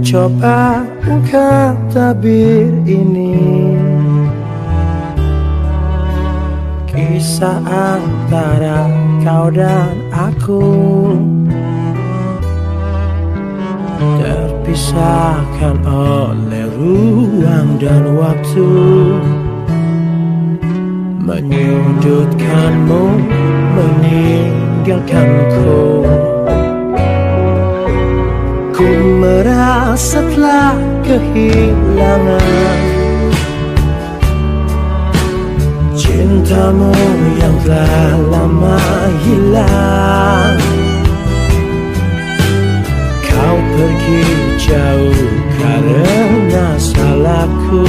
coba ungkap tabir ini, kisah antara kau dan aku, terpisahkan oleh ruang dan waktu, menyudutkanmu, meninggalkanku. Ku merasa telah kehilangan cintamu yang telah lama hilang. Kau pergi jauh karena salahku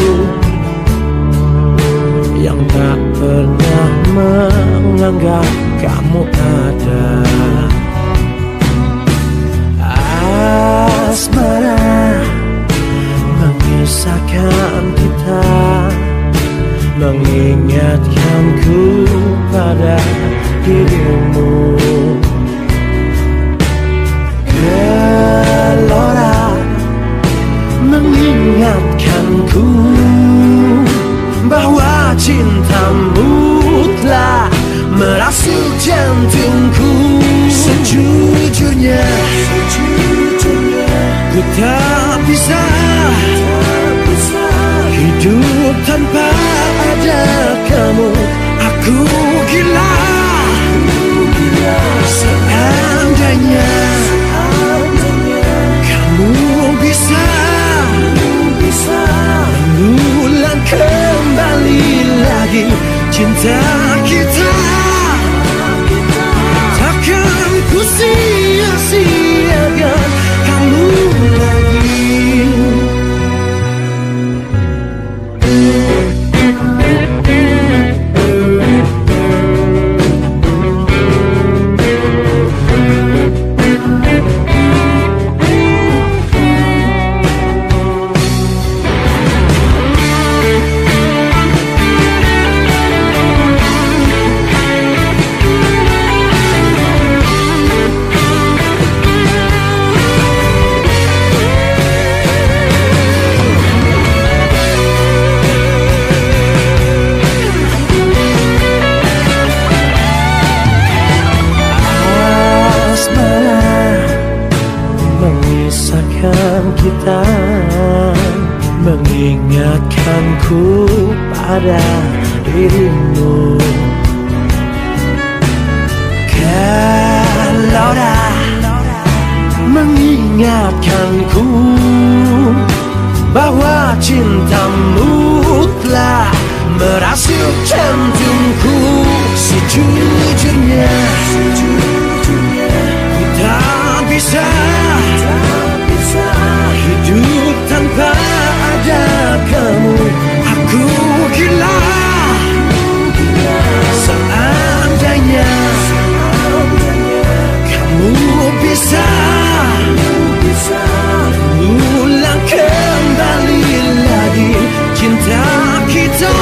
yang tak pernah menganggap kamu ada. Asmara mengisahkan kita, mengingatkanku pada dirimu. Gelora mengingatkanku bahwa cintamu telah merasuk jantungku. Sejujurnya ku tak bisa hidup tanpa ada kamu. Aku gila seandainya kamu bisa mengulang kembali lagi cinta kita. Takkan ku sia-siakan kamu lagi. Kita mengingatkanku pada dirimu. Gelora mengingatkanku bahwa cintamu telah merasuk jantungku. Sejujurnya ku tak bisa hidup tanpa ada kamu. Aku gila seandainya kamu bisa mengulang kembali lagi cinta kita.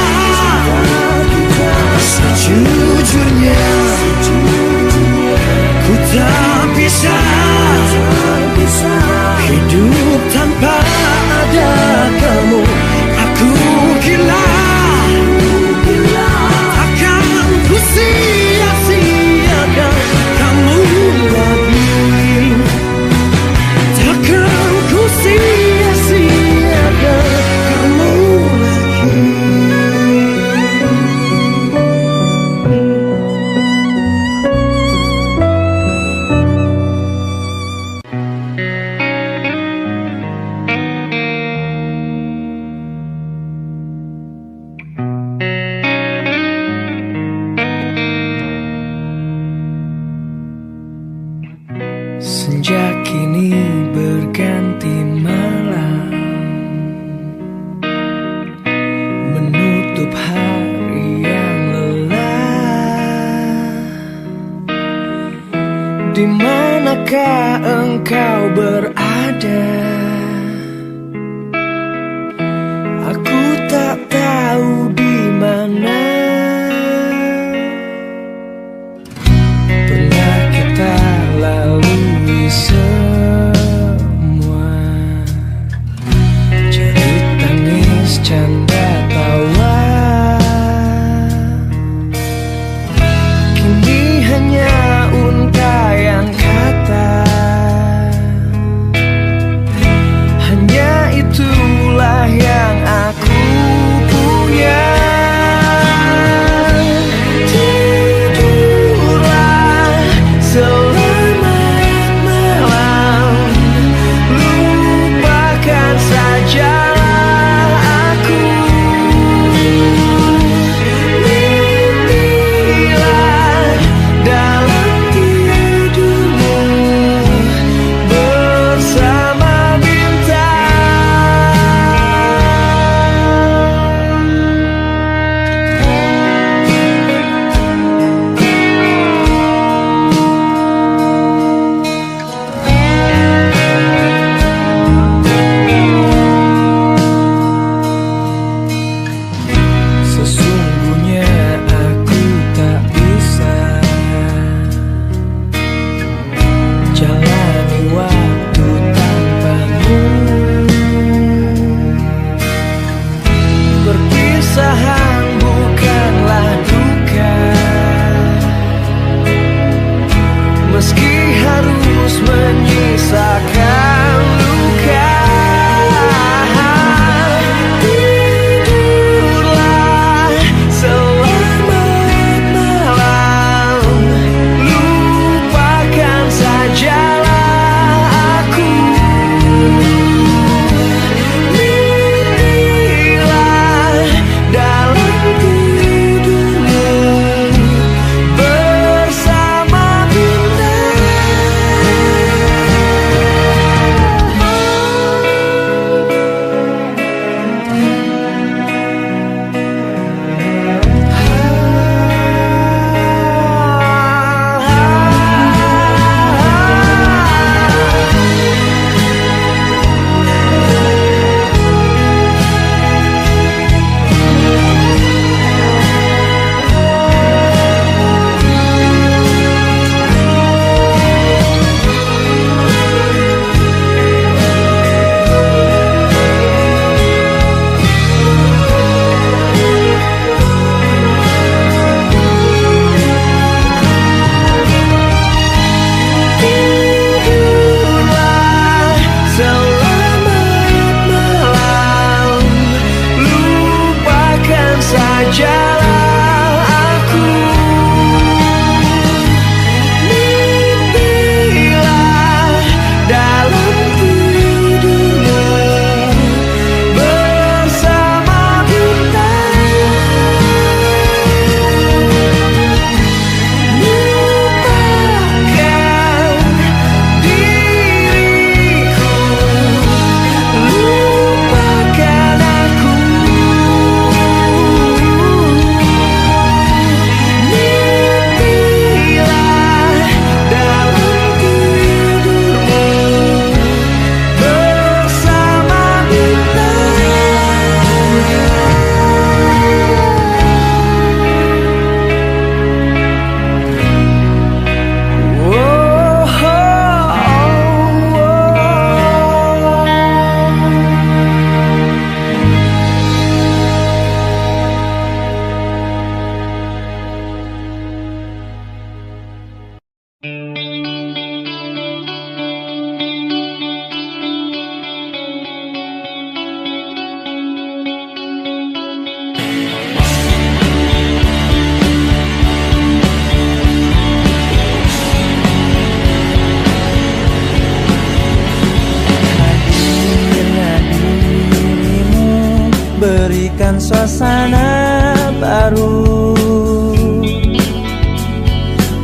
bagaikan suasana baru.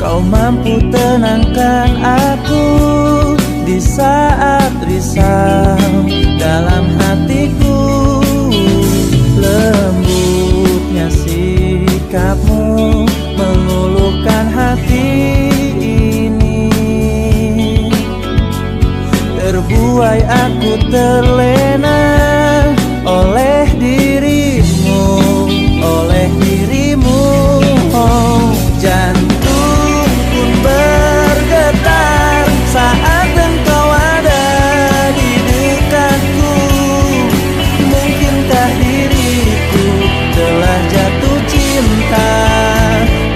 Kau mampu tenangkan aku di saat risau dalam hatiku. Lembutnya sikapmu meluluhkan hati ini. Terbuai aku terlena oleh dirimu, oleh dirimu. Oh, jantung pun bergetar saat engkau ada di dekatku. Mungkinkah diriku telah jatuh cinta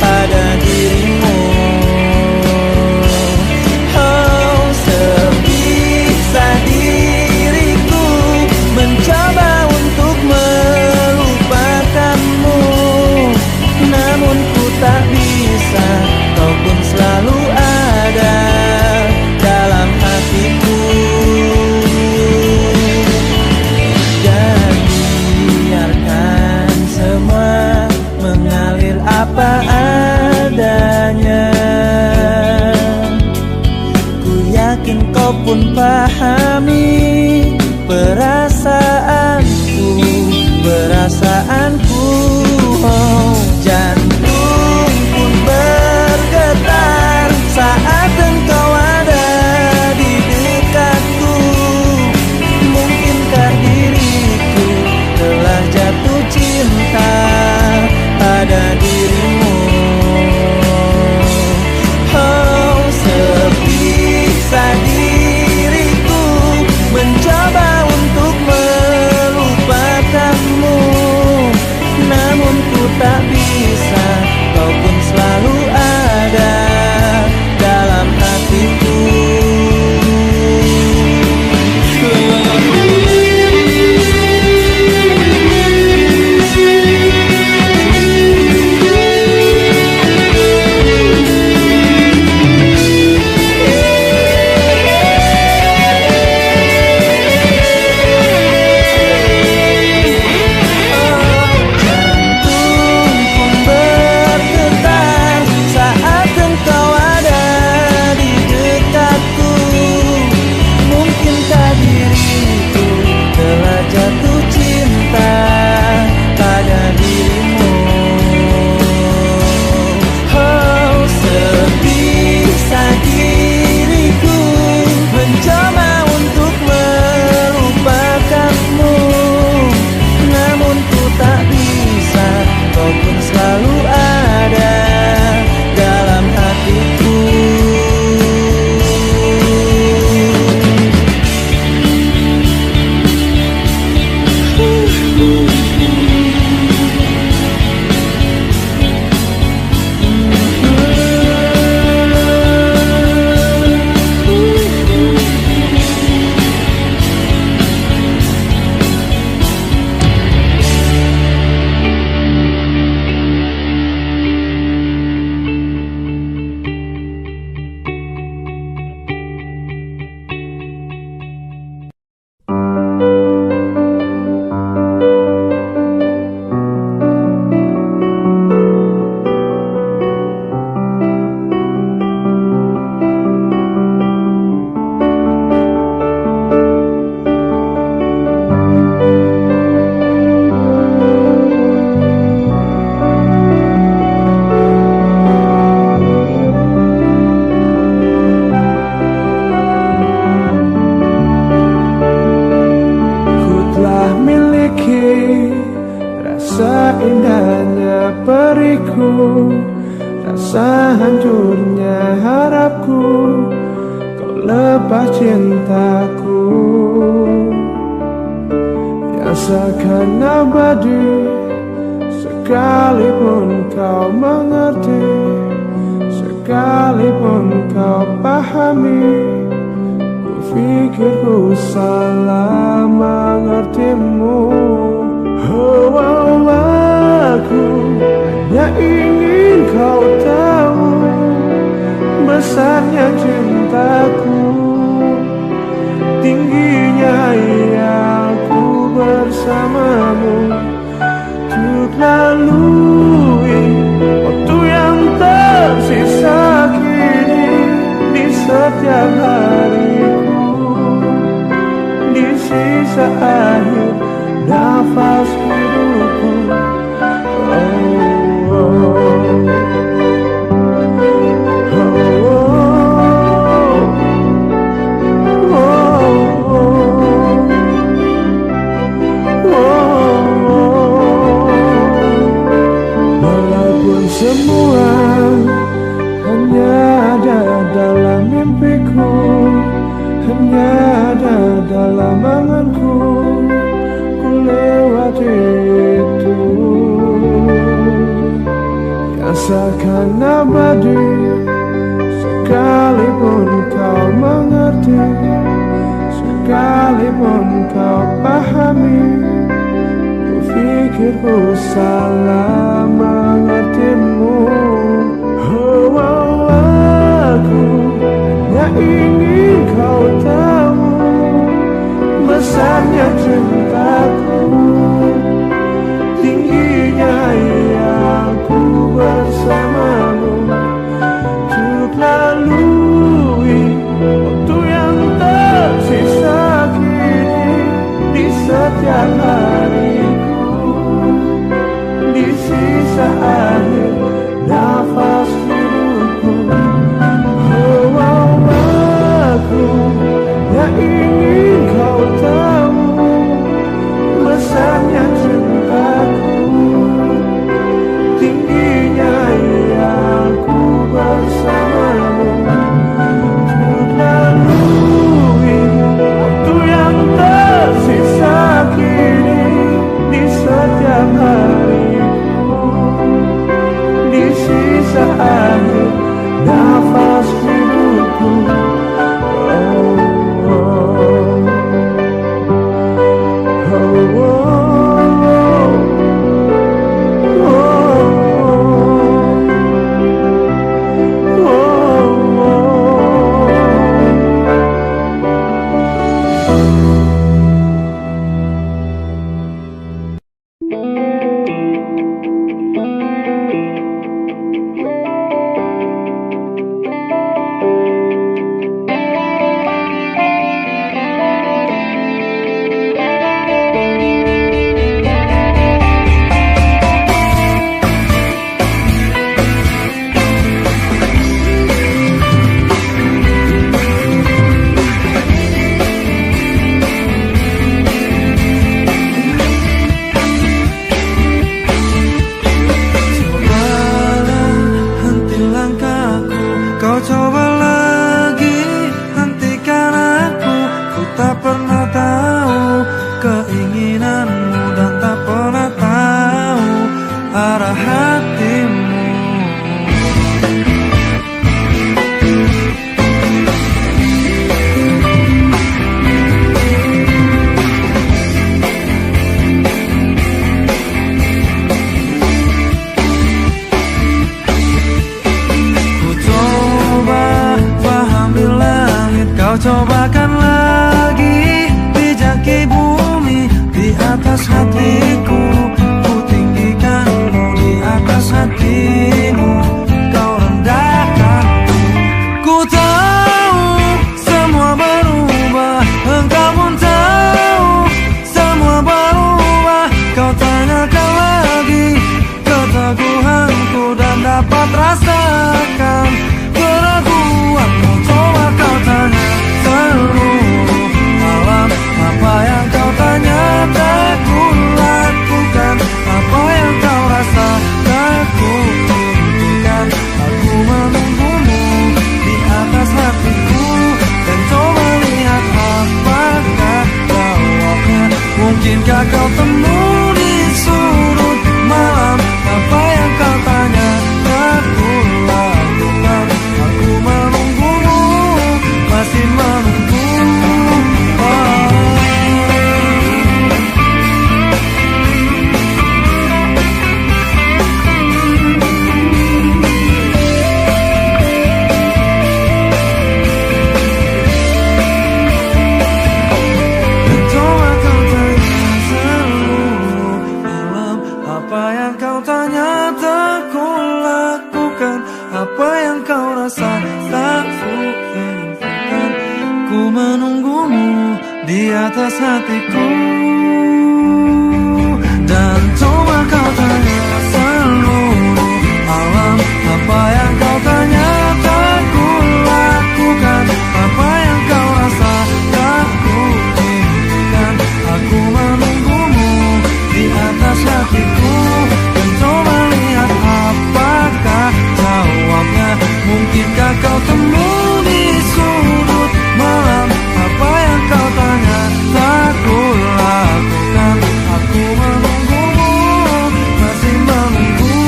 pada dirimu? Oh, sebisa diriku mencoba untuk melupakanmu, namun ku tak bisa. Kau pun selalu ada dalam hatiku. Dan biarkan semua mengalir apa adanya. Ku yakin kau pun pahami perasaanku, perasaanku. Oh, jantung pun bergetar saat engkau ada di dekatku. Mungkinkah diriku telah jatuh cinta pada dirimu? Oh, sebisa diriku mencoba untuk melupakanmu, namun ku tak bisa. Kau pun selalu ada dalam hatiku. Rasa hancurnya harapku, kau lepas cintaku yang seakan abadi. Sekalipun kau mengerti, sekalipun kau pahami, ku pikir ku salah mengertimu. Oh, aku hanya ingin kau tahu besarnya cintaku, tingginya aku bersamamu. sisa akhir nafas hidupku. Oh, oh, semua hanya ada dalam mimpiku, hanya ada dalam anganku. Ku lewati itu yang seakan abadi, sekalipun kau mengerti, sekalipun kau pahami. Pikirku salah mengertimu. Oh, oh, aku yang ingin kau tahu besarnya cintaku, tingginya aku bersamamu. Untuk lalui waktu yang tersisa kini di setiap hariku, di sisa akhir nafas hidupku. Oh, oh, aku yang ingin kau tahu besarnya cintaku, tingginya aku bersamamu. Untuk lalui waktu yang tersisa kini di setiap hariku, di sisa akhir nafas hidupku. Oh, oh, oh, oh, oh, oh, oh. Cobakan lagi pijaki bumi di atas hatiku, ku tinggikanmu di atas hatimu, kau rendahkanku. Ku tahu semua berubah, engkau pun tahu semua berubah. Kau tanyakan lagi keteguhanku dan dapat rasakan keraguanmu. Coba kau tanya seluruh malam, apa yang kau tanya tak ku lakukan, apa yang kau rasa tak ku buktikan. Aku menunggumu di atas hatiku, dan coba lihat apakah jawabnya. Mungkinkah kau temu di sudut malam, apa yang kau tanya tak ku lakukan. Aku menunggumu, masih menunggu. Dan coba kau tanya seluruh Dan coba kau tanya seluruh alam, apa yang kau tanya tak ku lakukan, apa yang kau rasa tak ku impikan. Aku menunggumu di atas hatiku, dan coba lihat apakah jawabnya. Mungkinkah kau temui di sudut malam, apa yang kau tanya tak ku lakukan. Aku menunggumu, masih menunggu.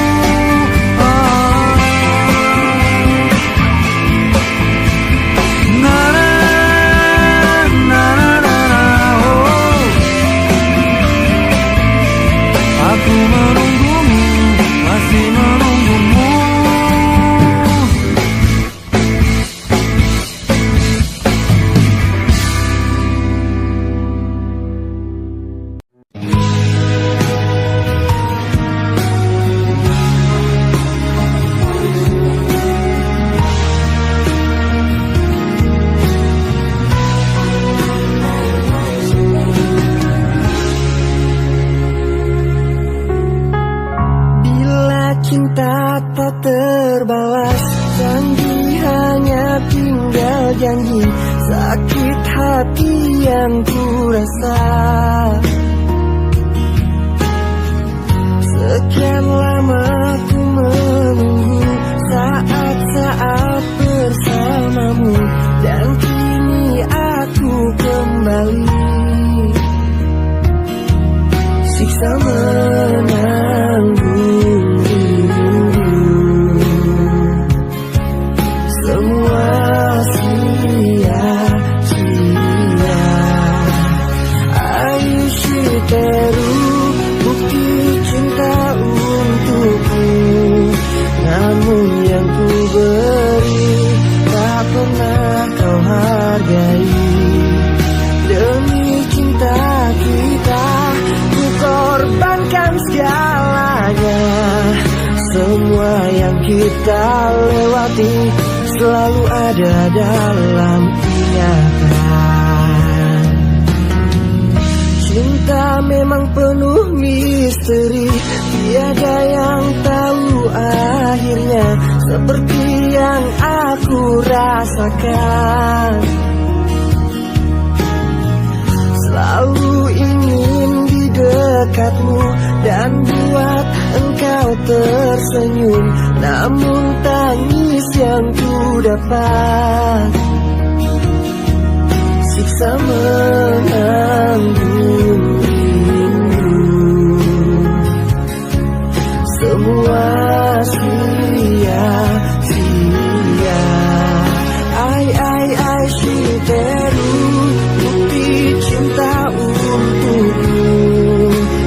Na na na na na na, oh. Aku menunggumu, masih menunggumu. Bila cinta tak terbalas, janji hanya tinggal janji. Sakit hati yang ku rasa, sekian lama ku menunggu saat-saat bersamamu, dan kini aku kembali. Siksa menanggung rindu, semua sia-sia. Ayu Shiteru, bukti cinta untukmu, namun yang ku beri tak pernah kau hargai. Demi cinta kita ku korbankan segalanya. Semua yang kita lewati selalu ada dalam ingatan. Cinta memang penuh misteri, tiada yang tahu akhirnya, seperti yang aku rasakan. Selalu ingin di dekatmu dan buat engkau tersenyum, namun tangis yang ku dapat siksa menanggung rindu, semua sia-sia. Ai Shiteru, bukti cinta untukmu,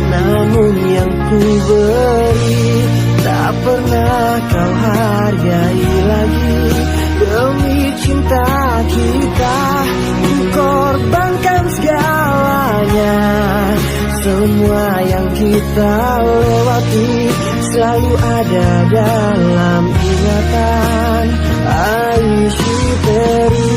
namun yang ku beri tak pernah kau hargai lagi. Demi cinta kita ku korbankan segalanya. Semua yang kita lewati selalu ada dalam ingatan. Ai Shiteru.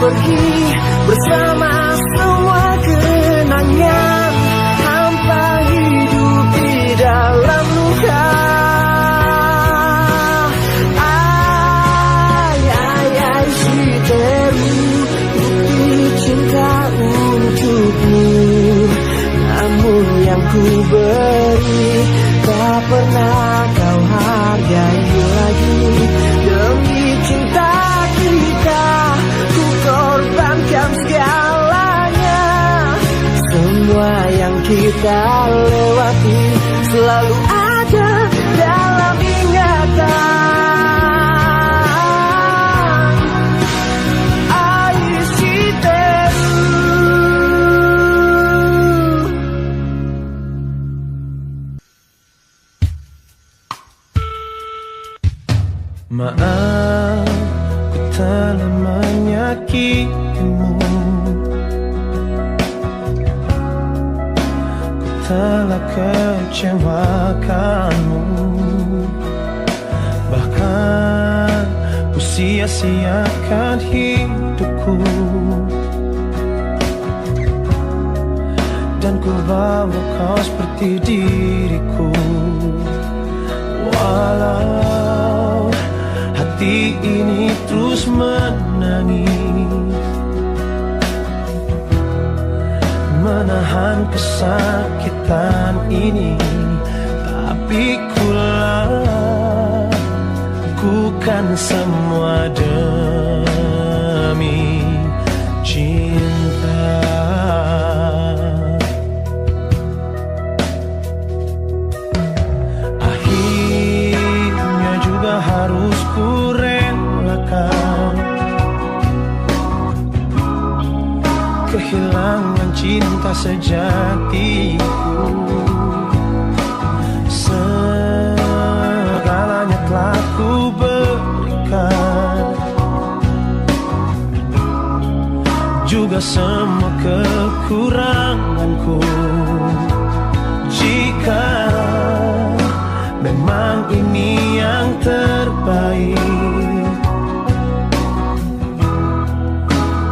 Pergi bersama semua kenangan, hampa hidup di dalam luka. Ai Shiteru, bukti cinta untukmu, namun yang ku beri tak pernah kau hargai lagi. Demi cinta kita ku korbankan segalanya. Semua yang kita lewati selalu ada dalam ingatan. Maaf, ku telah menyakitimu. Ku telah kecewakanmu. Bahkan ku sia-siakan hidupku. Dan ku bawa kau seperti diriku. Walau hati ini terus menangis, menahan kesakitan ini, tapi ku lakukan semua demi cinta. Akhirnya juga harus ku relakan kehilangan cinta sejatiku. Segalanya telah ku berikan, juga semua kekuranganku. Jika memang ini yang terbaik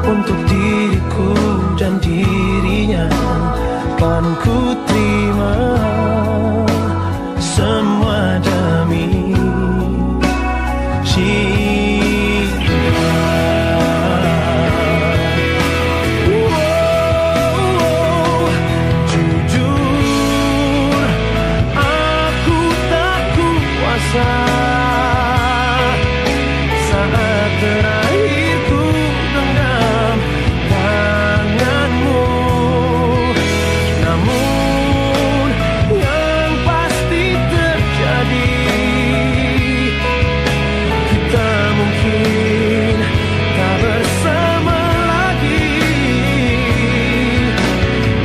untuk diriku dan dirinya, kan ku terima semua demi cinta. Jujur, aku tak kuasa saat terakhir ku genggam tanganmu. Namun yang pasti terjadi, kita mungkin tak bersama lagi.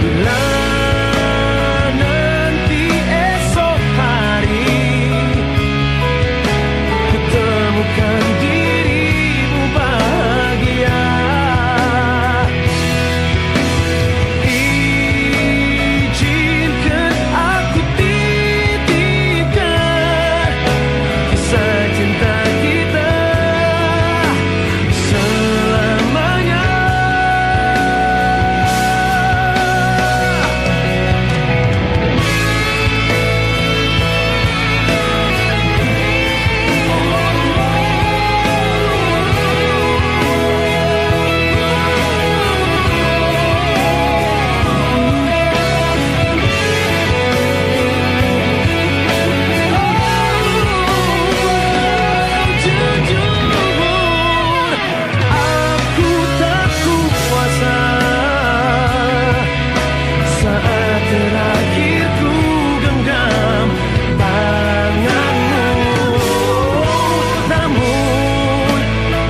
Bila nanti esok hari ku temukan dirimu bahagia, izinkan aku titipkan kisah cinta kita selamanya. Jujur, aku tak kuasa saat terakhir ku genggam tanganmu. Namun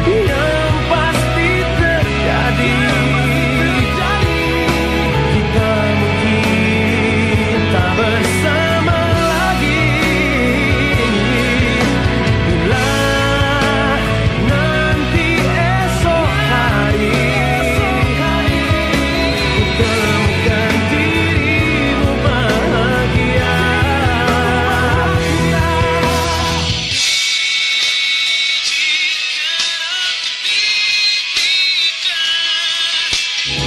yang pasti terjadi, kita mungkin tak bersama lagi. Bila nanti esok hari ku temukan dirimu bahagia,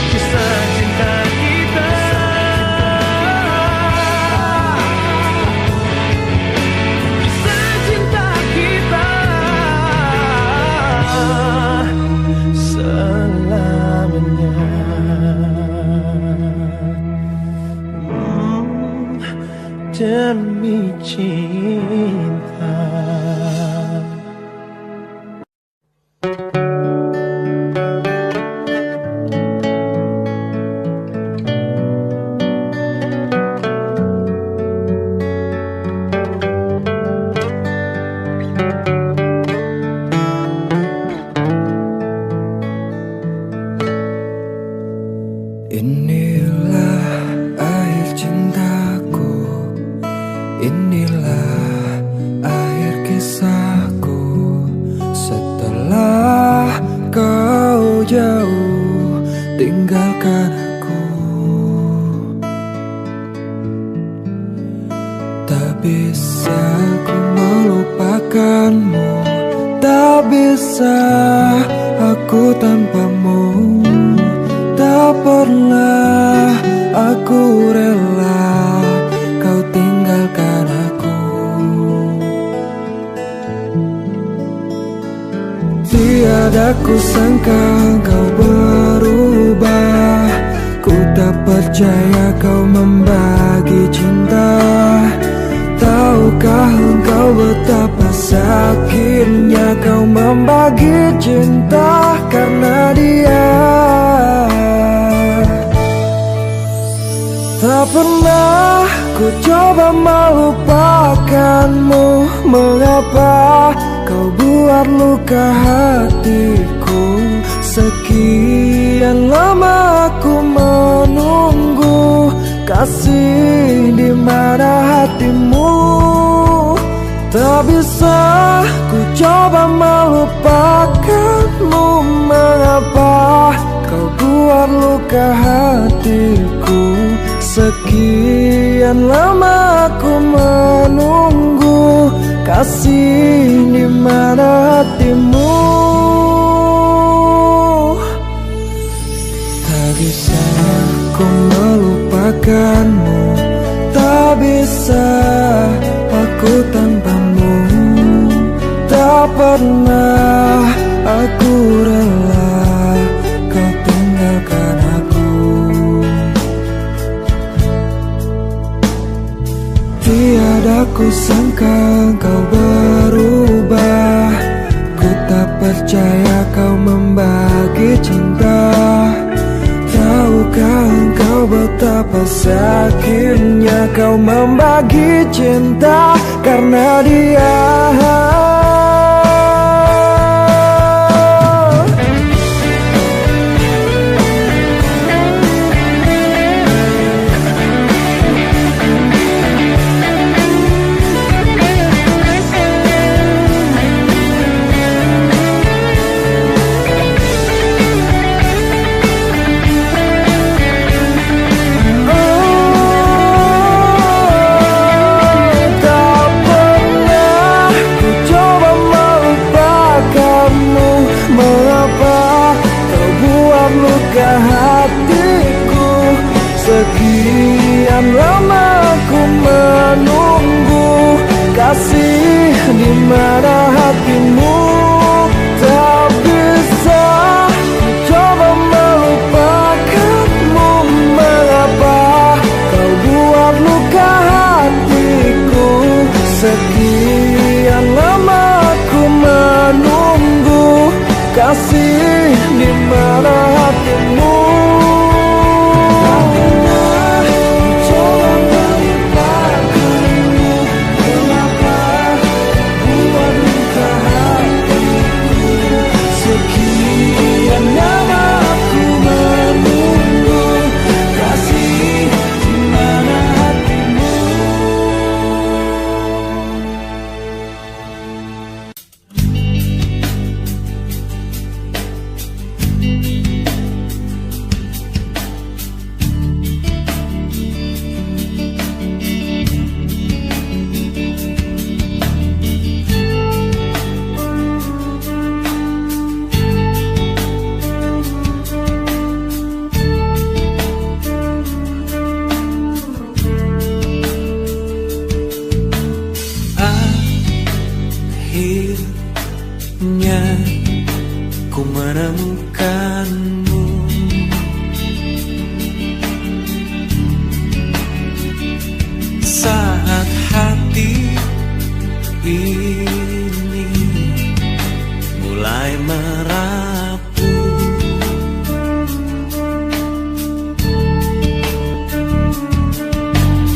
kisah cinta kita kisah cinta kita selamanya. Demi cinta. Inilah air cintaku, inilah air kisahku. jauh, tinggalkan aku. Tak bisa ku melupakanmu, tak bisa aku tanpamu. Tak pernah aku rela kau tinggalkan aku. Tiada ku sangka kau berubah, ku tak percaya kau membagi cinta. Tahukah engkau betapa sakitnya kau membagi cinta karena dia. Tak pernah ku coba melupakanmu, mengapa kau buat luka hatiku. Sekian lama aku menunggu, kasih di mana hatimu. Tak bisa ku coba melupakanmu, mengapa kau buat luka hatiku. Sekian lama aku menunggu, kasih di mana hatimu. Tak bisa ku melupakanmu, tak bisa aku tanpamu. Tak pernah aku rela kau tinggalkan aku. Tiada ku sangka kau berubah, ku tak percaya kau membagi cinta. Tahukah engkau betapa sakitnya kau membagi cinta karena dia. Hatiku sekian lama ku menunggu, kasih di mana hatimu. Tak bisa ku coba melupakanmu, mengapa kau buat luka hatiku. Sekian lama ku menunggu, kasih di mana hatimu. Akhirnya ku menemukanmu, saat hati ini mulai merapuh.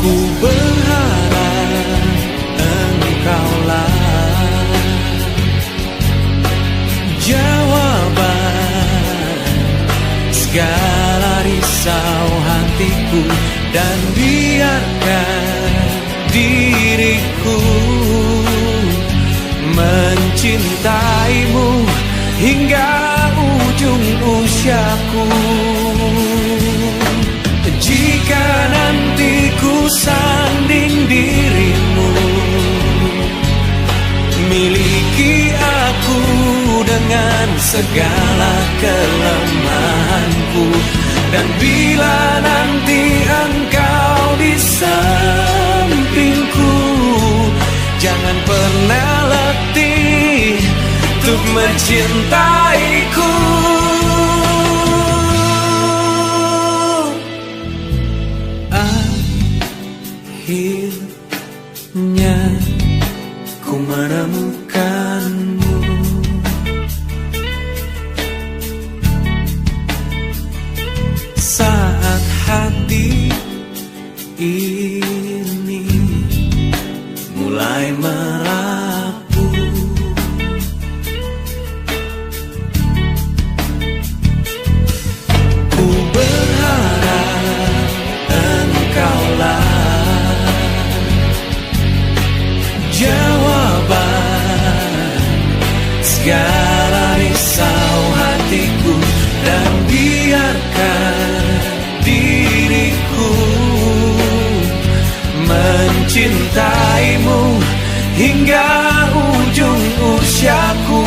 Ku berharap engkaulah jawaban segala risau hatiku, dan biarkan diriku mencintaimu hingga ujung ujung usiaku. Jika nanti ku sanding dirimu, miliki aku dengan segala kelemahanku. Dan bila nanti engkau di sampingku, jangan pernah letih untuk mencintaiku. Akhirnya ku menemukanmu. Saat hati ini mulai merapuh, ku berharap engkaulah jawaban segala risau hatiku. Dan biarkan diriku mencintaimu hingga ujung usiaku.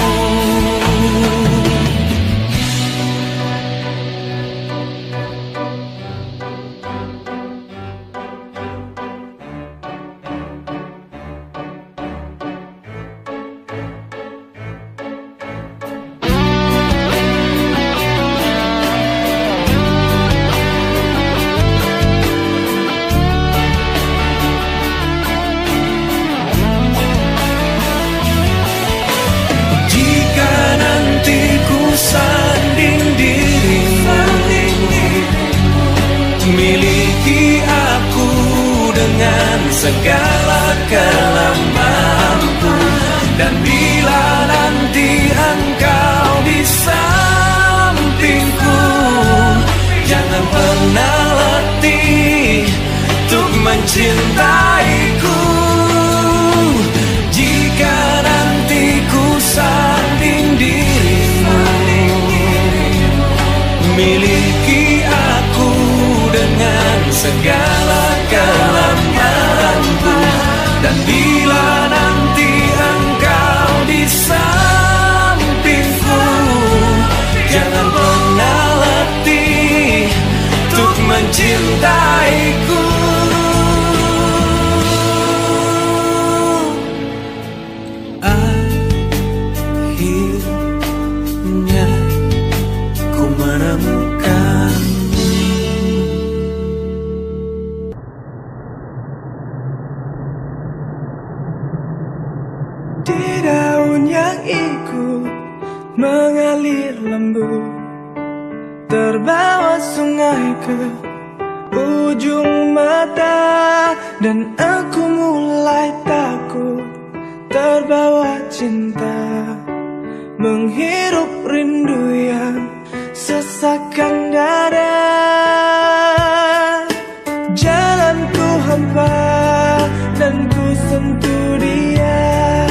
Miliki aku dengan segala kelemahanku. Dan bila nanti engkau di sampingku, jangan pernah letih untuk mencintaiku. Jika nanti ku sanding dirimu, miliki aku dengan segala kelemahanku. Dan bila nanti engkau di sampingku, jangan pernah letih untuk mencintaiku. Akhirnya ku menemukan. Di daun yang ikut mengalir lembut, terbawa sungai ke ujung mata. Dan aku mulai takut terbawa cinta, menghirup rindu yang sesakkan dada. Jalanku hampa dan ku sentuh dia,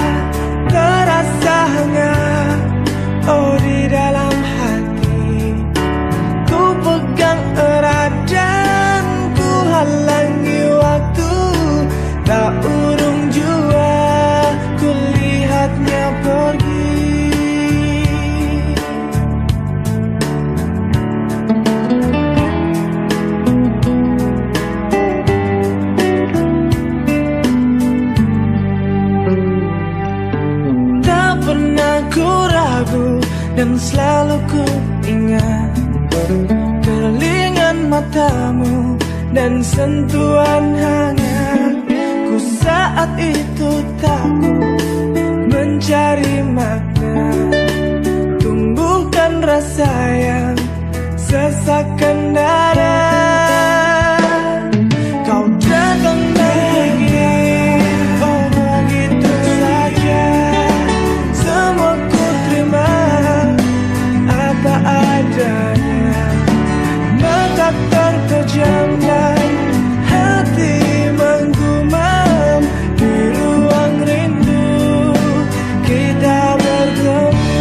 terasa hangat, oh di dalam hati. Ku pegang erat dan ku halangi waktu, tak urung jua ku lihatnya pergi. Dan selalu ku ingat kerlingan matamu dan sentuhan hangat. Ku saat itu takut mencari makna, tumbuhkan rasa yang sesakkan dada. Kau datang lagi, oh begitu saja. Semua ku terima apa adanya, mata terpejam dan hati menggumam. Di ruang rindu kita bertemu.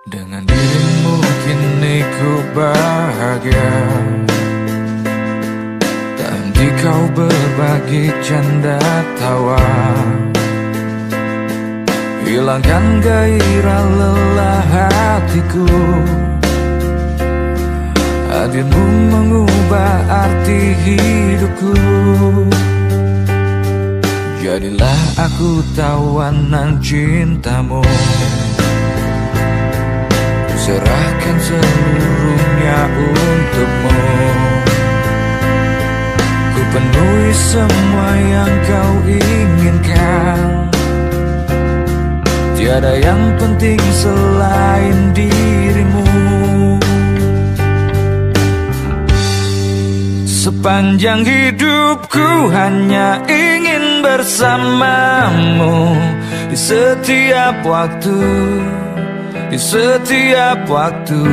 Dengan dirimu kini ku bahagia. Tak henti kau berbagi canda tawa, hilangkan gairah lelah hatiku. Hadirmu mengubah arti hidupku. Jadilah aku tawanan cintamu. Serahkan seluruhnya untukmu. Ku penuhi semua yang kau inginkan. Tiada yang penting selain dirimu. Sepanjang hidupku hanya ingin bersamamu. Di setiap waktu, di setiap waktu.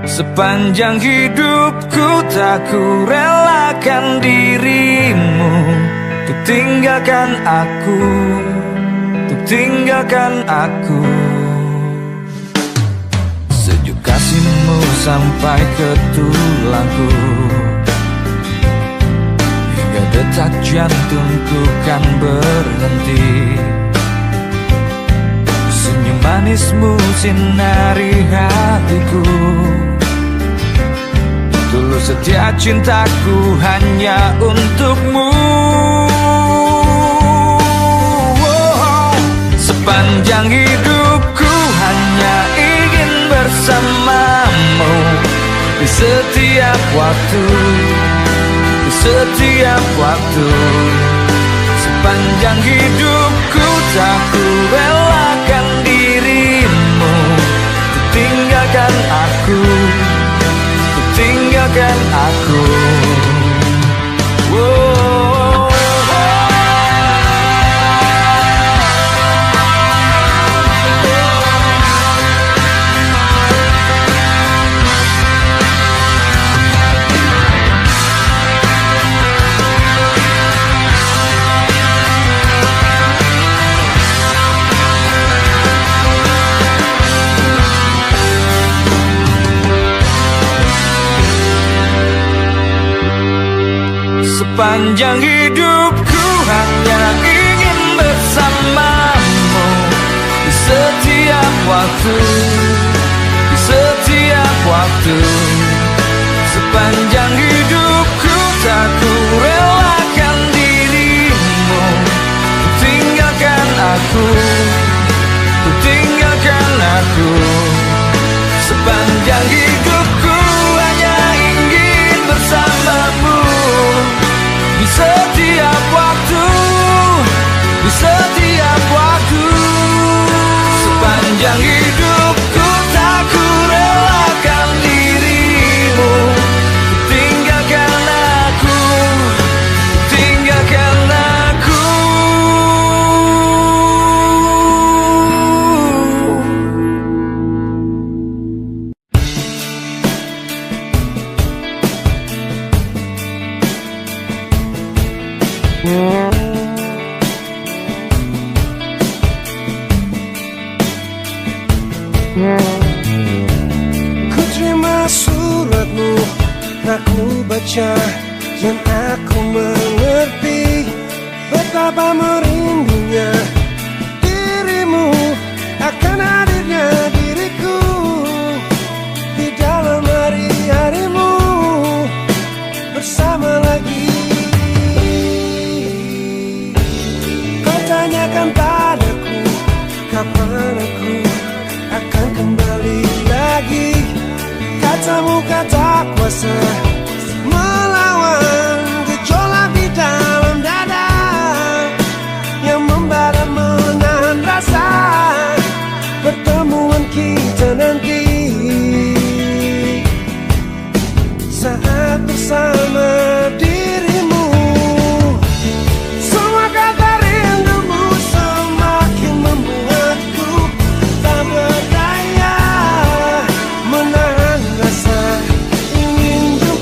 Sepanjang hidupku tak ku relakan dirimu. Untuk tinggalkan aku, untuk tinggalkan aku. Sejuk kasihmu sampai ke tulangku. Hingga detak jantungku kan berhenti. Senyum manismu sinari hatiku. Tulus setia cintaku hanya untukmu. Sepanjang hidupku hanya ingin bersamamu. Di setiap waktu, di setiap waktu. Sepanjang hidupku tak ku relakan dirimu. Ku tinggalkan aku, ku tinggalkan aku. Sepanjang hidupku hanya ingin bersamamu. Di setiap waktu, di setiap waktu. Sepanjang hidupku tak ku relakan dirimu. Ku tinggalkan aku, ku tinggalkan aku. Sepanjang hidupku hanya ingin bersamamu. Di setiap waktu, di setiap waktu. Sepanjang hidupku tak ku relakan dirimu. Ku tinggalkan aku, ku tinggalkan aku. Ku terima suratmu, aku baca dan aku mengerti betapa merindunya dirimu akan hadirnya diriku di dalam hari-harimu bersama lagi. Kau tanyakan padaku kapan aku akan kembali lagi. Katamu kata kuasa melawan gejolak di dalam dada yang membara menahan rasa pertemuan kita nanti. Saat bersama dirimu, semua kata rindumu semakin membuatku tak berdaya menahan rasa ingin jumpa.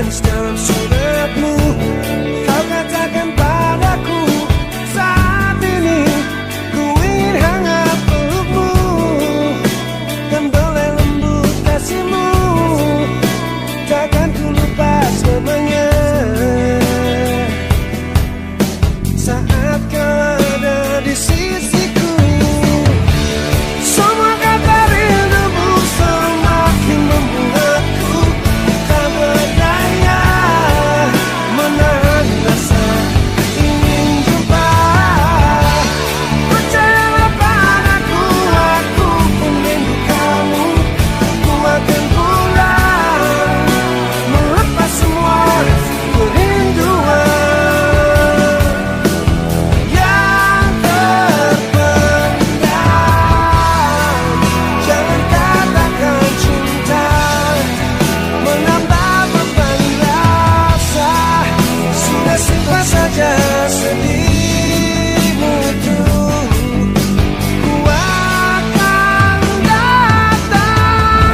manis dalam suratmu. Kau katakan padaku, saat ini ku ingin hangat pelukmu dan belai lembut kasihmu. Takkan ku lupa selamanya saat kau ada di sisiku. Semua kata rindumu semakin membuatku tak berdaya menahan rasa ingin jumpa. Percayalah padaku, aku pun rindu kamu. Ku akan pulang melepas semua kerinduan yang terpendam. Jangan katakan cinta menambah beban rasa. Sudah simpan saja sedihmu itu. Ku akan datang.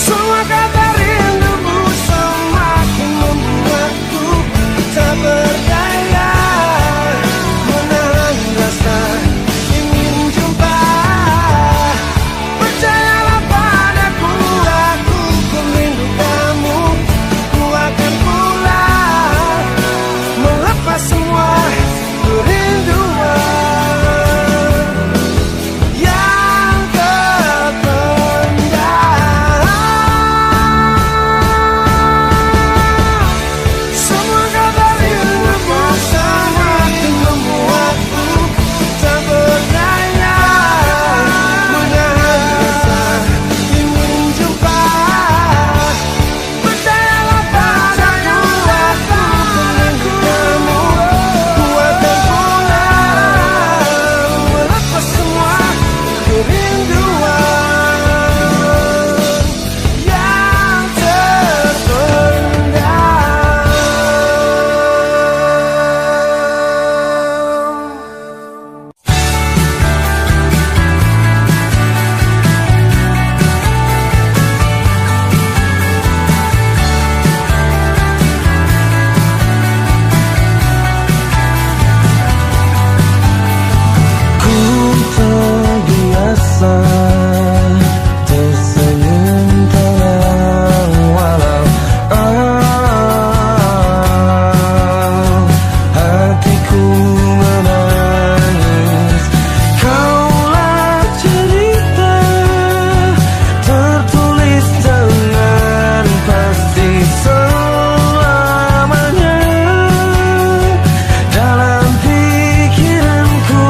Semua kata rindumu semakin membuatku tak berdaya menahan rasa ingin jumpa. Percayalah padaku, aku pun rindu kamu. Ku akan pulang melepas semua kerinduan yang terpendam. Semua kata rindumu semakin membuatku tak berdaya menahan rasa ingin jumpa. Percayalah padaku, aku pun rindu kamu. Ku akan pulang melepas semua kerinduan yang terpendam. Ku terbiasa tersenyum tenang walau hatiku menangis. Kaulah cerita tertulis dengan pasti selamanya dalam pikiranku.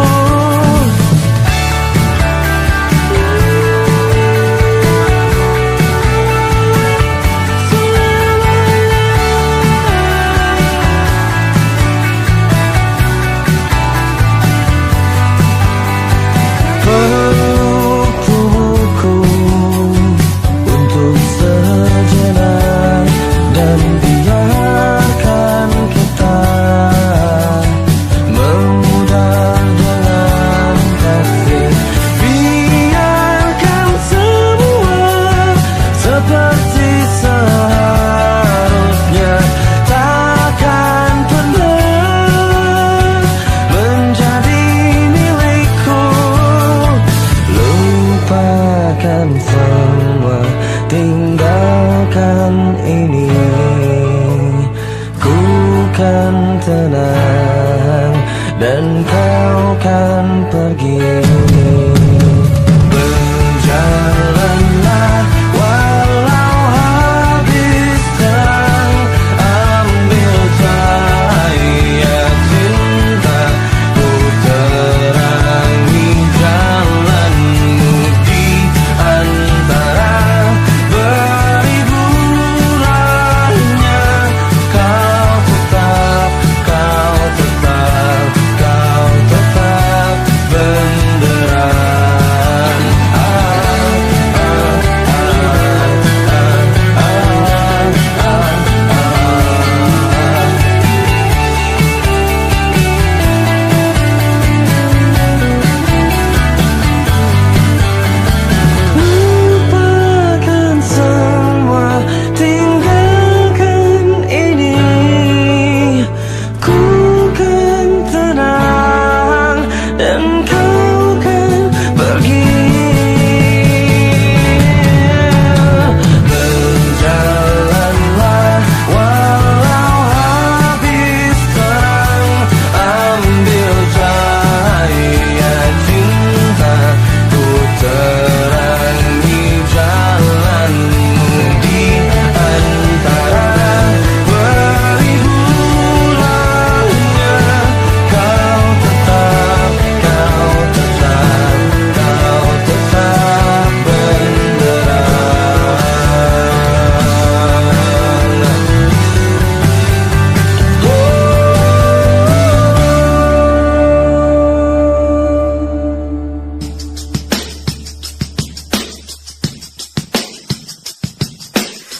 Peluk tubuhku untuk sejenak dan biarkan kita memudar dengan kasih. Biarkan semua seperti seharusnya, takkan pernah menjadi milikku. Lupakan semua, tinggalkan ini. Ku kan tenang dan kau kan pergi. Berjalanlah walau habis terang, ambil cahaya cinta, ku terangi jalanmu.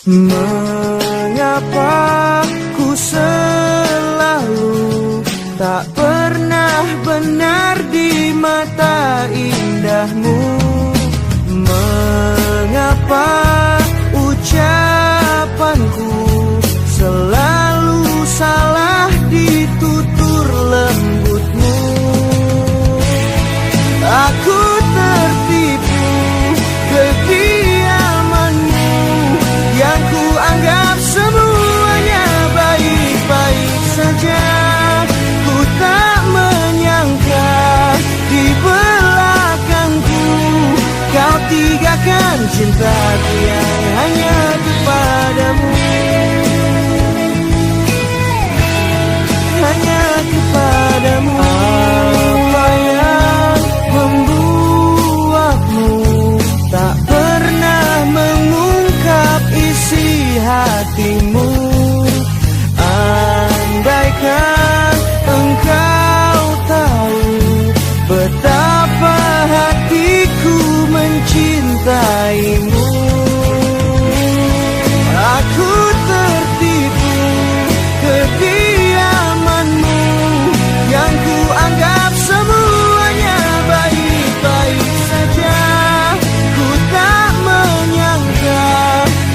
Mengapa ku selalu tak pernah benar di mata indahmu? Mengapa ucapanku selalu salah di tutur lembutmu? Aku tertipu kediamanmu yang ku anggap semuanya baik-baik saja. Ku tak menyangka di belakangku kau tinggalkan cintaku yang hanya kepadamu, hanya kepadamu. Apa yang membuatmu tak pernah mengungkap isi hatimu? Andaikan engkau tahu betapa hatiku mencintaimu. Aku tertipu kediamanmu yang ku anggap semuanya baik-baik saja. Ku tak menyangka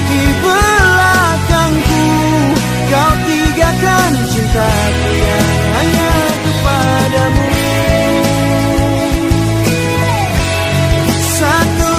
di belakangku kau tinggalkan cintaku yang hanya kepadamu. Satu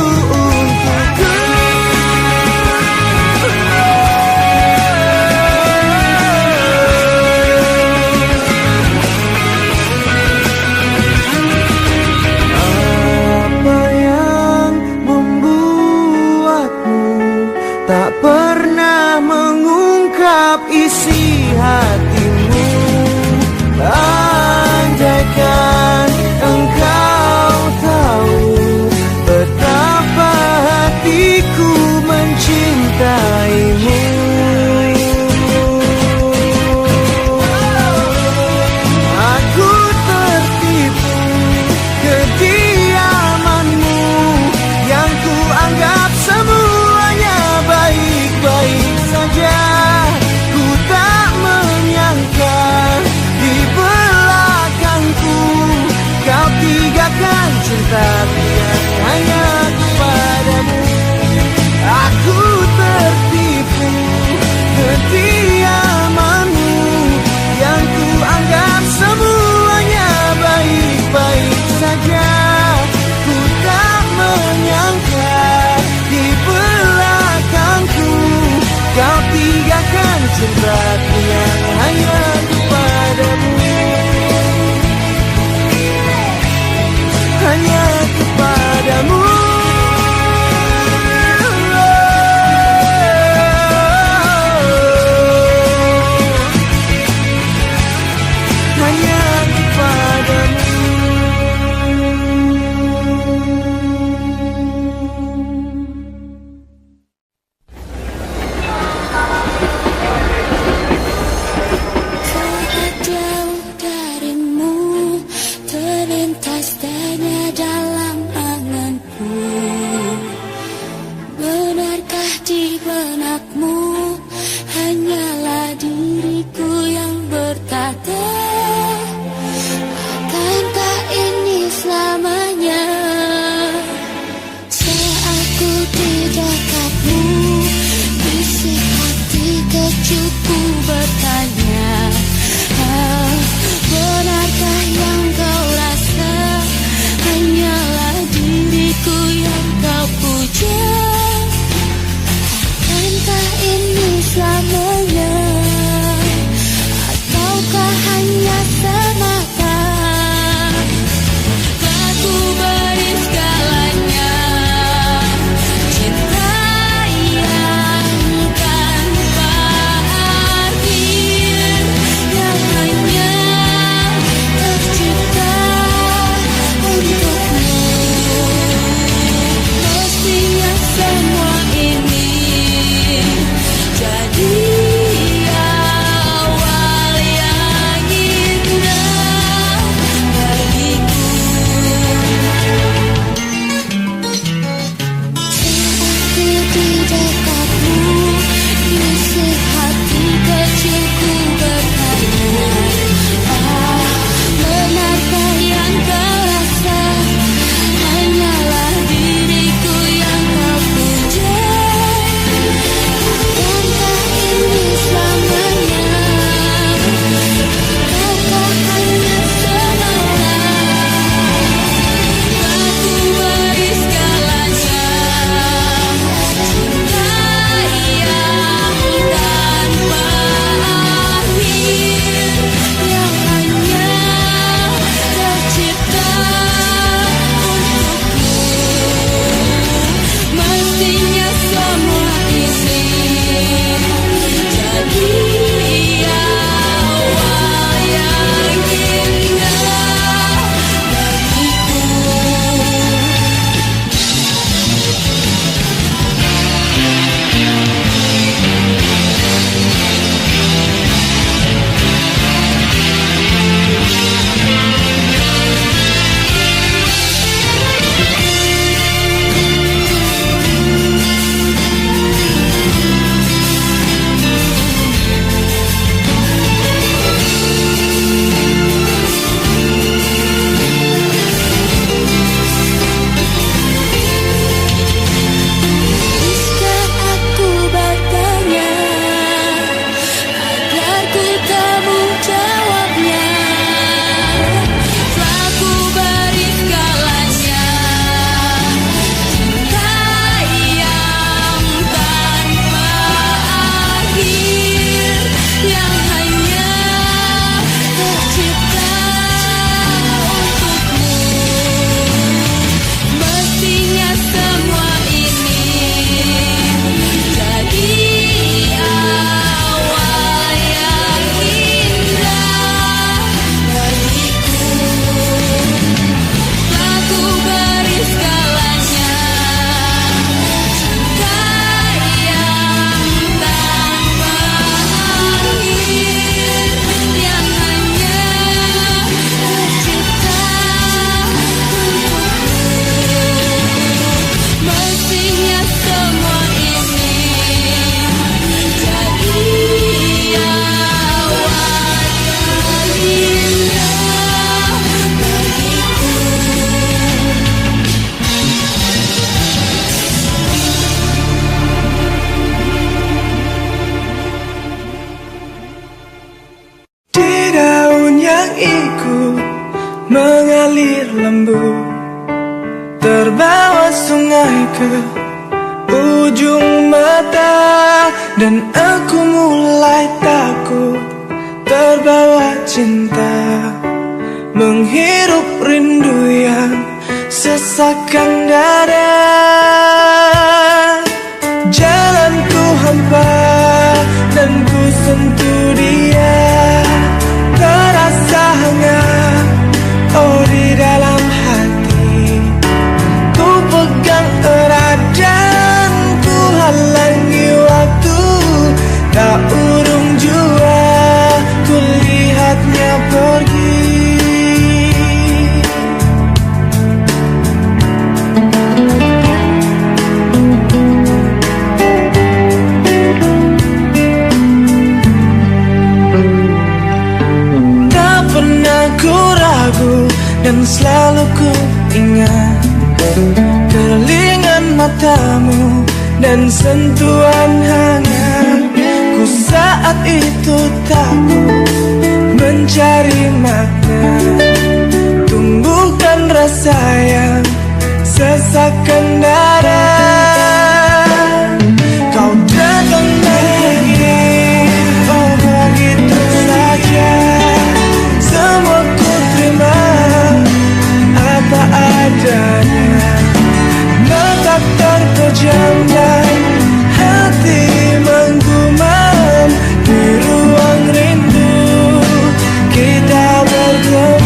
kecilku bertanya, benarkah yang kau rasa hanyalah diriku yang kau puja? Bukankah ini selamanya? Kaukah hanya semalam? Aku beri segalanya, cinta yang tanpa akhir, yang hanya tercipta untukmu. Mestinya semua ini jadi awal yang indah bagiku. Bisa aku bertanya agar ku tahu jawabnya? Telah ku beri segalanya, cinta yang tanpa akhir, yang hanya tercipta untukmu. Mestinya semua ini jadi awal yang indah bagiku. Telah ku beri segalanya, cinta yang tanpa akhir, yang hanya tercipta untukmu. Mestinya semua ini jadi awal yang indah bagiku. Di daun yang ikut mengalir lembut, terbawa sungai ke ujung mata, dan aku mulai takut terbawa cinta, menghirup rindu yang sesakkan dada. Jalanku hampa dan ku sentuh dia, terasa hangat oh di dalam hati. Ku pegang erat dan ku halangi waktu, tak urung jua ku lihatnya pergi. Tak pernah ku ragu dan selalu ku ingat kerlingan matamu dan sentuhan hangatku saat itu. Takut mencari makna, tumbuhkan rasa yang sesakkan dada. Kau datang lagi, oh begitu saja. Semua ku terima apa adanya, mata terpejam dan hati menggumam. Di ruang rindu kita bertemu.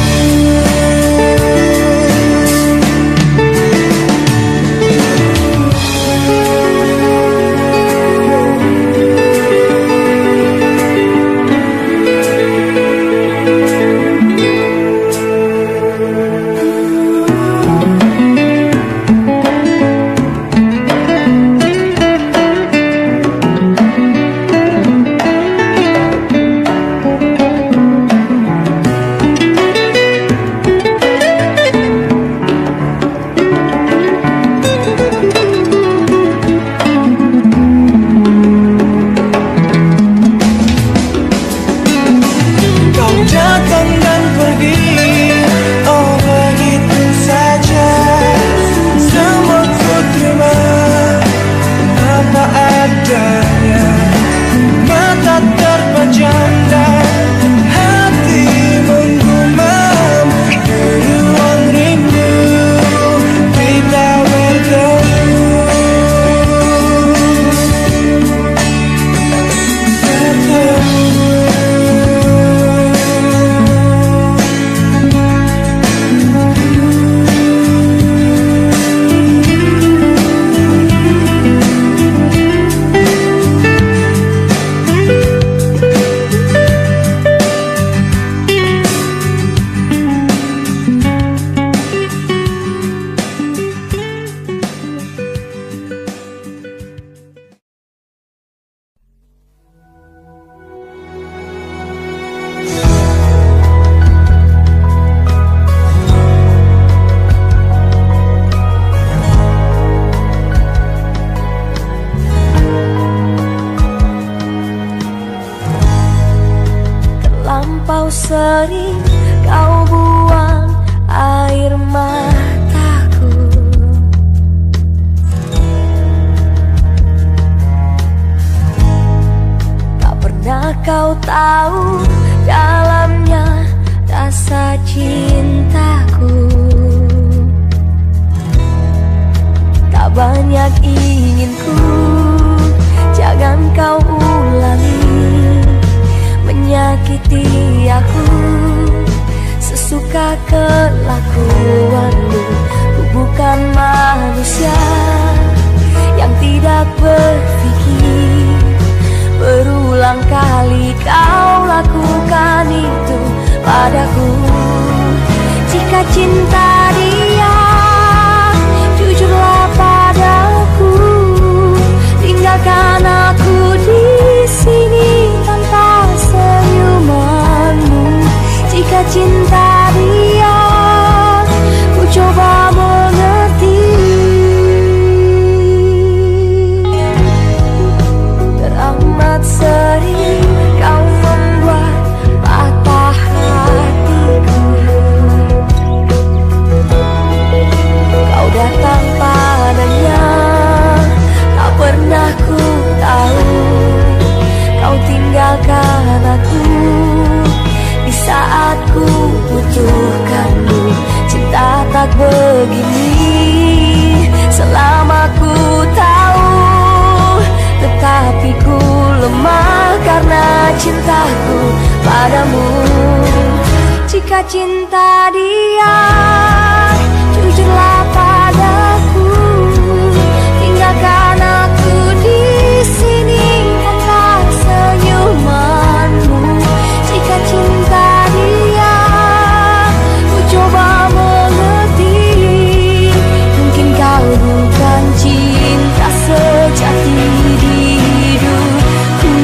kau tahu dalamnya rasa cintaku. Tak banyak inginku, jangan kau ulangi menyakiti aku. Sesuka kelakuanmu, ku bukan manusia yang tidak berpikir. Berulang kali kau lakukan itu padaku. Jika cinta dia, jujurlah padaku. Tinggalkan aku di sini tanpa senyumanmu. Jika cinta dia, ku coba mengerti. Teramat sering kau membuat patah hatiku. Kau datang padanya, tak pernah ku tahu. Kau tinggalkan aku di saat ku butuhkanmu. Cinta tak begini selama ku tahu, tetapi ku lemah karena cintaku padamu. Jika cinta dia, jujurlah padaku. Tinggalkan aku di sini tanpa senyumanmu. Jika cinta dia, ku coba mengerti. Mungkin kau bukan cinta sejati di hidupku.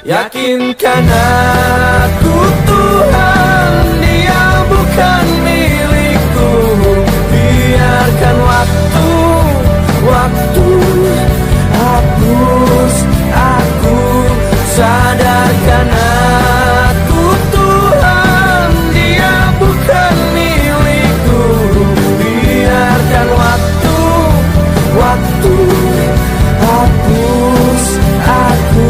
Yakinkan aku Tuhan, dia bukan milikku. Biarkan waktu hapus aku. Sadarkan aku Tuhan, dia bukan milikku. Biarkan waktu hapus aku.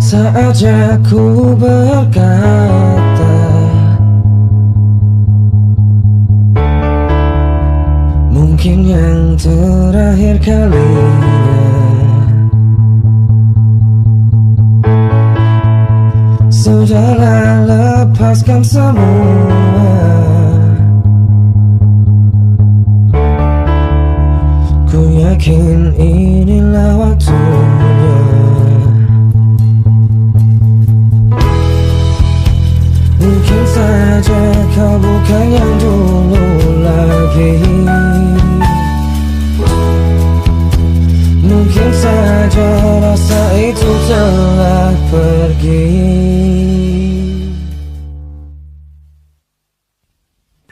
saja ku berkata, mungkin yang terakhir kalinya. Sudahlah, lepaskan semua. Ku yakin inilah waktunya. Mungkin saja kau bukan yang dulu lagi. Mungkin saja rasa itu telah pergi.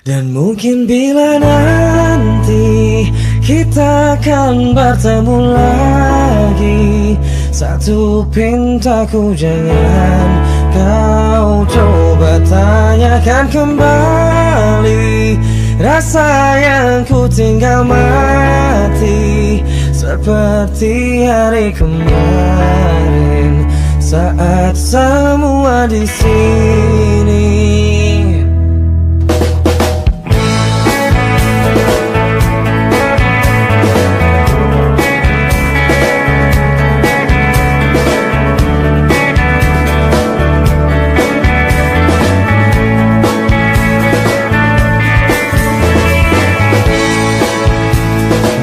Dan mungkin bila nanti kita akan bertemu lagi, satu pintaku jangan kau coba tanyakan kembali. Rasa yang ku tinggal mati seperti hari kemarin saat semua di sini.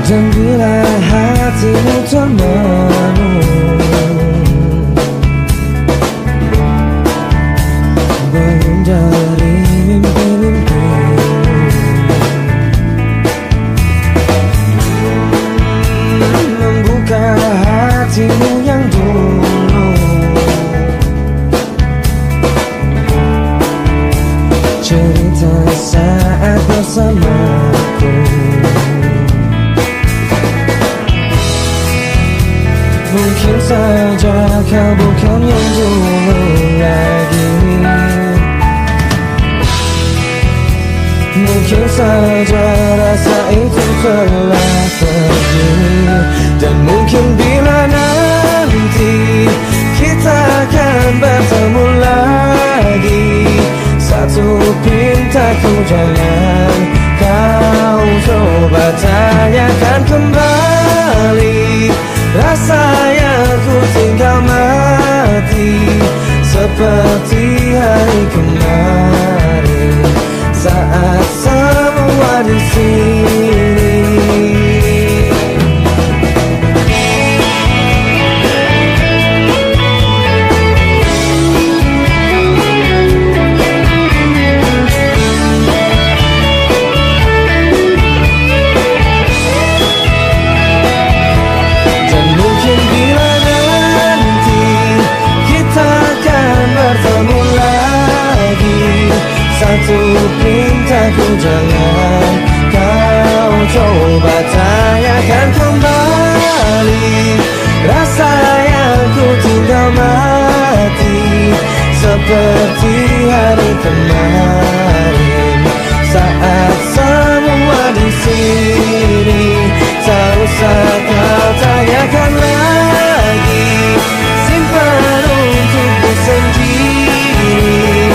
Dan bila hatimu termenung, bangun dari mimpi-mimpi, membuka hatimu yang dulu, cerita saat bersamaku. Mungkin saja kau bukan yang dulu lagi. Mungkin saja rasa itu telah pergi. Dan mungkin bila nanti kita akan bertemu lagi, satu pintaku jangan kau coba tanyakan kembali. Rasa yang ku tinggal mati seperti hari kemarin saat semua di sini. Satu pintaku jangan kau coba tanyakan kembali. Rasa yang ku tinggal mati seperti hari kemarin saat semua di sini. Tak usah kau tanyakan lagi, simpan untukku sendiri.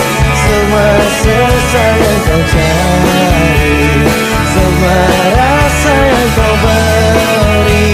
Semua sesal yang kau cari, semua rasa yang kau beri.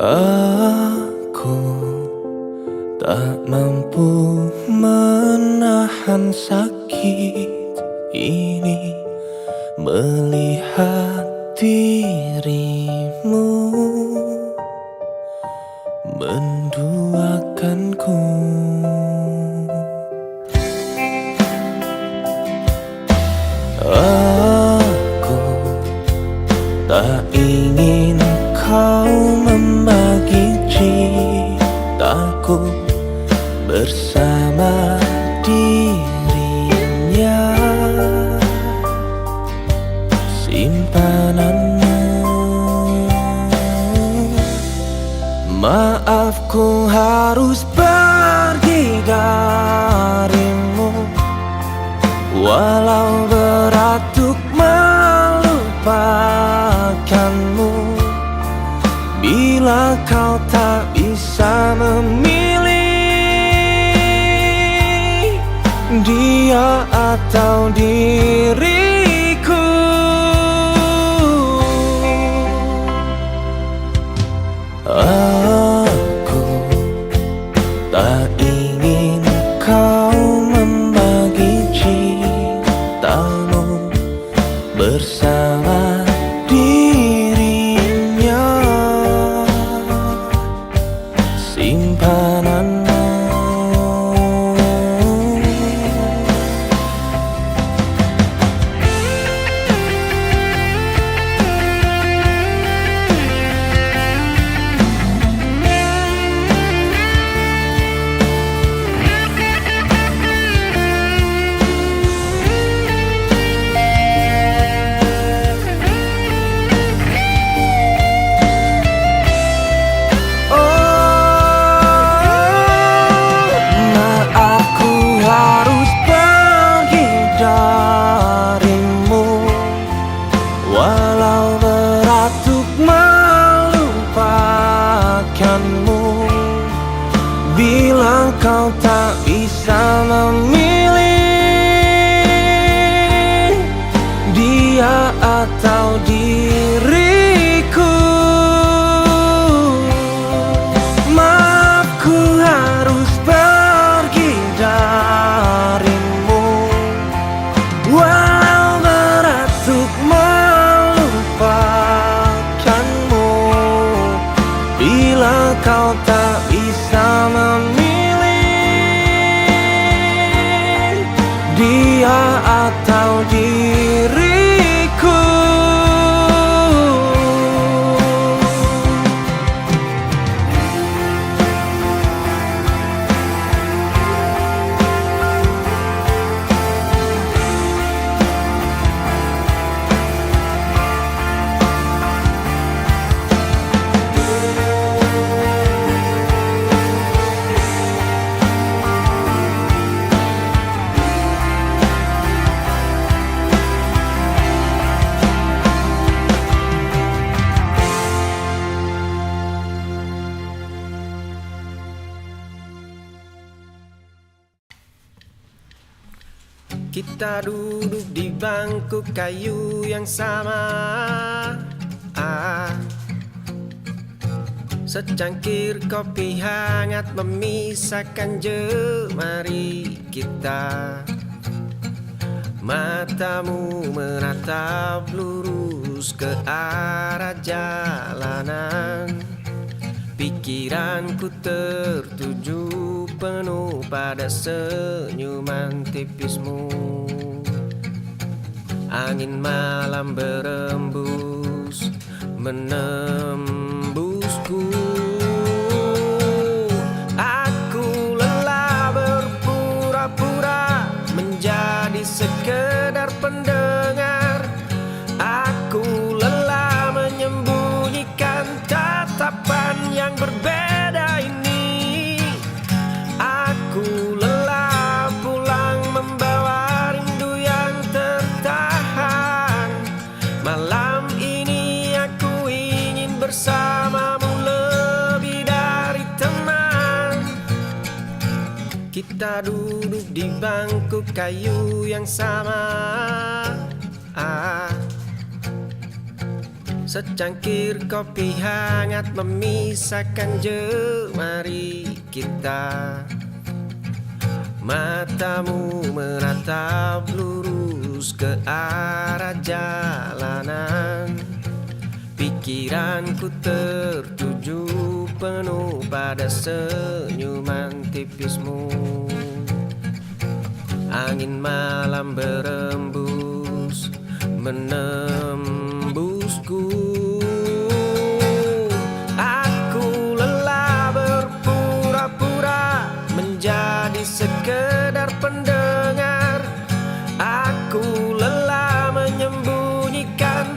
Aku tak mampu menahan sakit ini melihat dirimu menduakanku. Aku tak ingin kau membagi cintaku bersama dia. simpananmu. Maaf ku harus pergi darimu, walau berat untuk melupakanmu. Bila kau tak bisa memilih dia atau diriku, aku tak ingin kau membagi cintamu bersama dirinya, simpananmu. Walau berat untuk melupakanmu, bila kau tak bisa memilih dia atau diriku, maaf ku harus pergi darimu, walau berat untuk melupakanmu. Bila kau tak bisa memilih dia atau diriku, kita duduk di bangku kayu yang sama. Secangkir kopi hangat memisahkan jemari kita. Matamu menatap lurus ke arah jalanan. Pikiranku tertuju penuh pada senyuman tipismu. Angin malam berembus menembusku. Aku lelah berpura-pura menjadi sekedar pendengar. Aku lelah menyembunyikan tatapan yang berbeda ini. Aku lelah pulang membawa rindu yang tertahan. Malam ini aku ingin bersamamu lebih dari teman. Kita duduk di bangku kayu yang sama. Secangkir kopi hangat memisahkan jemari kita. Matamu menatap lurus ke arah jalanan. Pikiranku tertuju penuh pada senyuman tipismu. Angin malam berembus menembusku. Aku lelah berpura-pura menjadi sekedar pendengar. Aku lelah menyembunyikan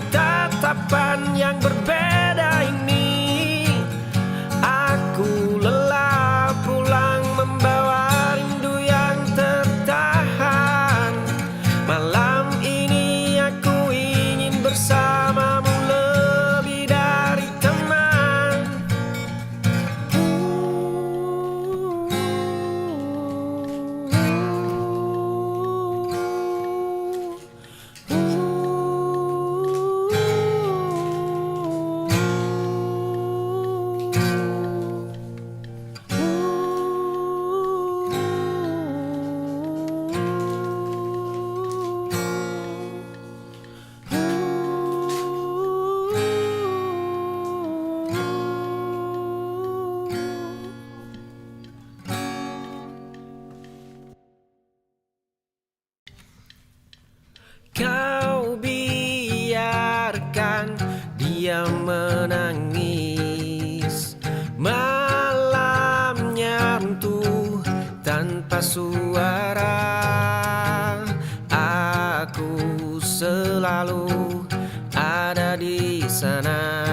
dia menangis. Malamnya runtuh tanpa suara. Aku selalu ada di sana,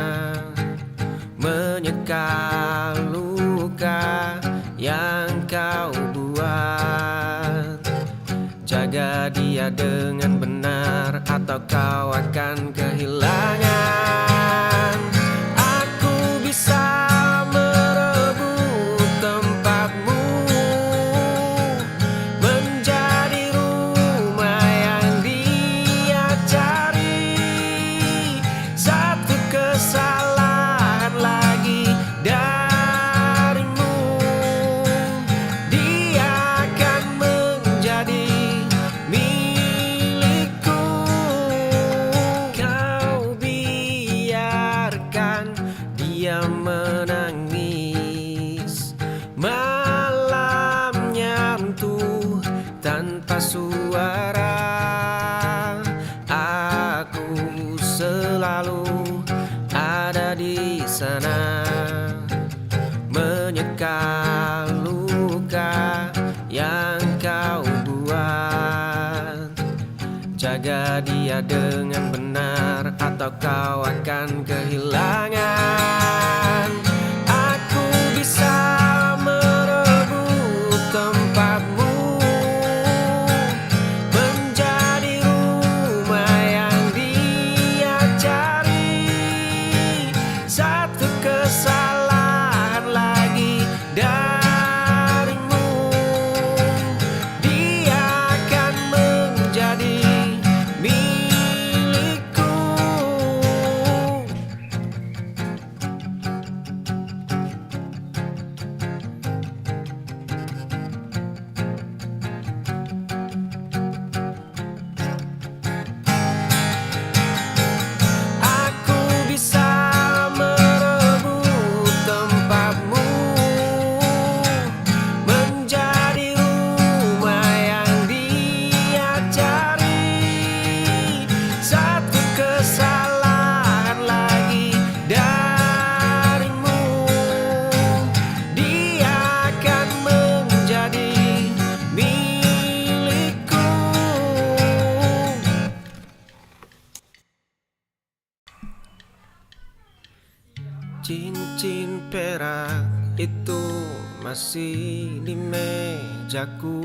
menyeka luka yang kau buat. Jaga dia dengan benar atau kau akan kehilangan. Aku bisa merebut tempatmu, menjadi rumah yang dia cari. Satu kesalahan lagi darimu, dia akan menjadi milikku. Kau biarkan dia menangis. Malamnya runtuh tanpa suara. Aku selalu ada di sana, menyeka luka yang kau buat. Jaga dia dengan benar atau kau akan kehilangan. Aku bisa merebut tempatmu, menjadi rumah yang dia cari. Satu kesalahan lagi darimu, dia akan menjadi milikku. Aku bisa merebut tempatmu, menjadi rumah yang dia cari. Satu kesalahan lagi darimu, dia akan menjadi milikku. Cincin perak itu masih di mejaku.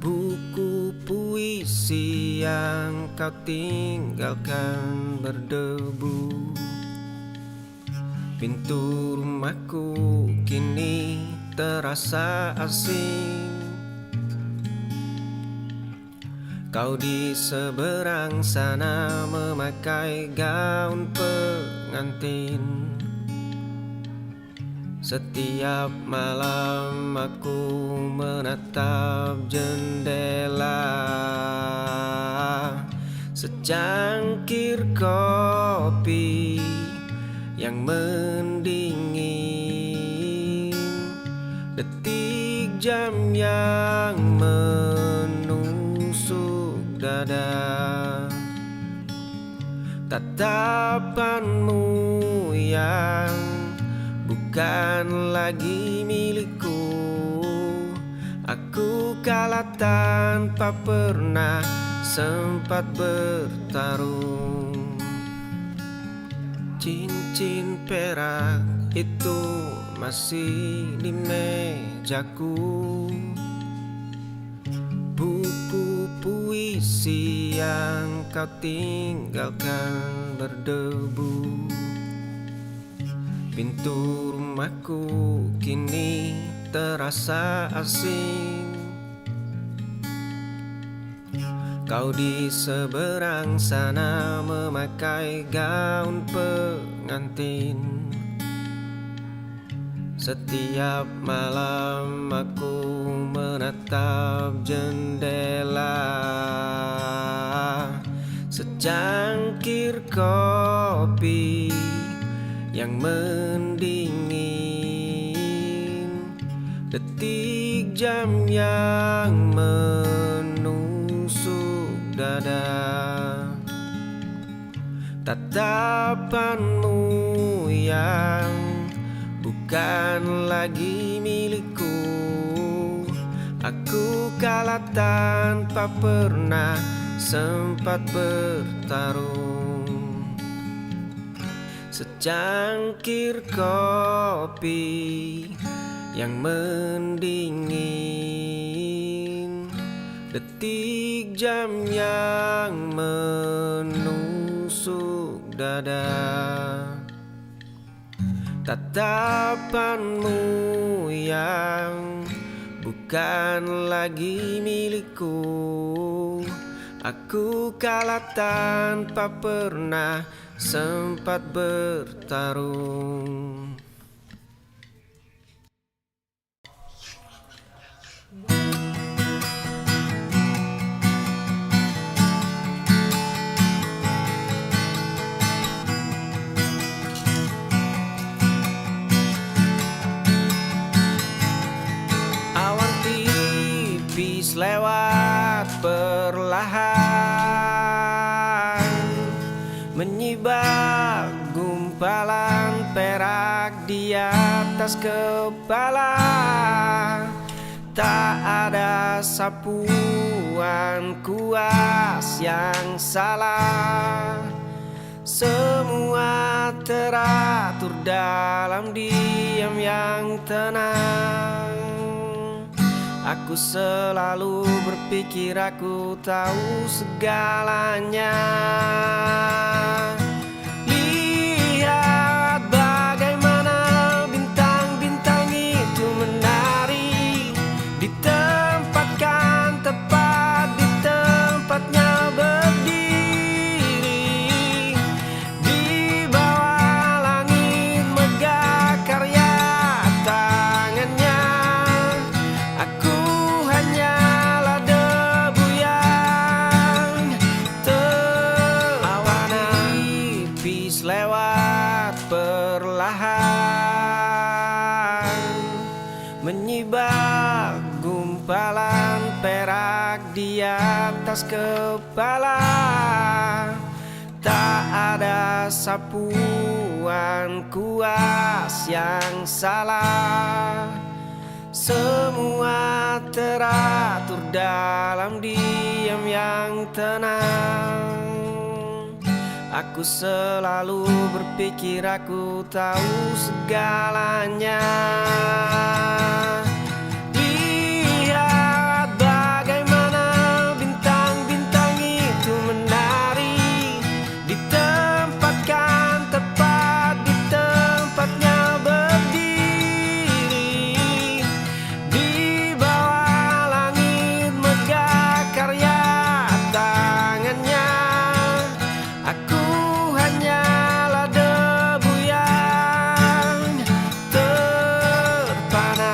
Buku puisi yang kau tinggalkan berdebu. Pintu rumahku kini terasa asing. Kau di seberang sana memakai gaun pengantin. Setiap malam aku menatap jendela. Secangkir kopi yang mendingin, detik jam yang menusuk dada. Tatapanmu yang bukan lagi milikku. Aku kalah tanpa pernah sempat bertarung. Cincin perak itu masih di mejaku. Buku puisi yang kau tinggalkan berdebu. Pintu rumahku kini terasa asing. Kau di seberang sana memakai gaun pengantin. Setiap malam aku menatap jendela. Secangkir kopi yang mendingin, detik jam yang menusuk dada. Tatapanmu yang bukan lagi milikku. Aku kalah tanpa pernah sempat bertarung. Secangkir kopi yang mendingin, detik jam yang menusuk dada. Tatapanmu yang bukan lagi milikku. Aku kalah tanpa pernah sempat bertarung. Lewat perlahan, menyibak gumpalan perak di atas kepala. Tak ada sapuan kuas yang salah. Semua teratur dalam diam yang tenang. Aku selalu berpikir aku tahu segalanya. Lihat bagaimana bintang-bintang itu menari, ditempatkan tepat di tempatnya berdiri. Di bawah langit megah karya tangannya. Aku hanyalah debu yang terpis lewat perlahan, menyibak gumpalan perak di atas kepala. Tak ada sapuan kuas yang salah. Semua teratur dalam diam yang tenang. Aku selalu berpikir aku tahu segalanya. Lihat bagaimana bintang-bintang itu menari, ditempatkan tepat di tempatnya berdiri. Di bawah langit megah karya tangannya. Aku hanyalah debu yang terpana.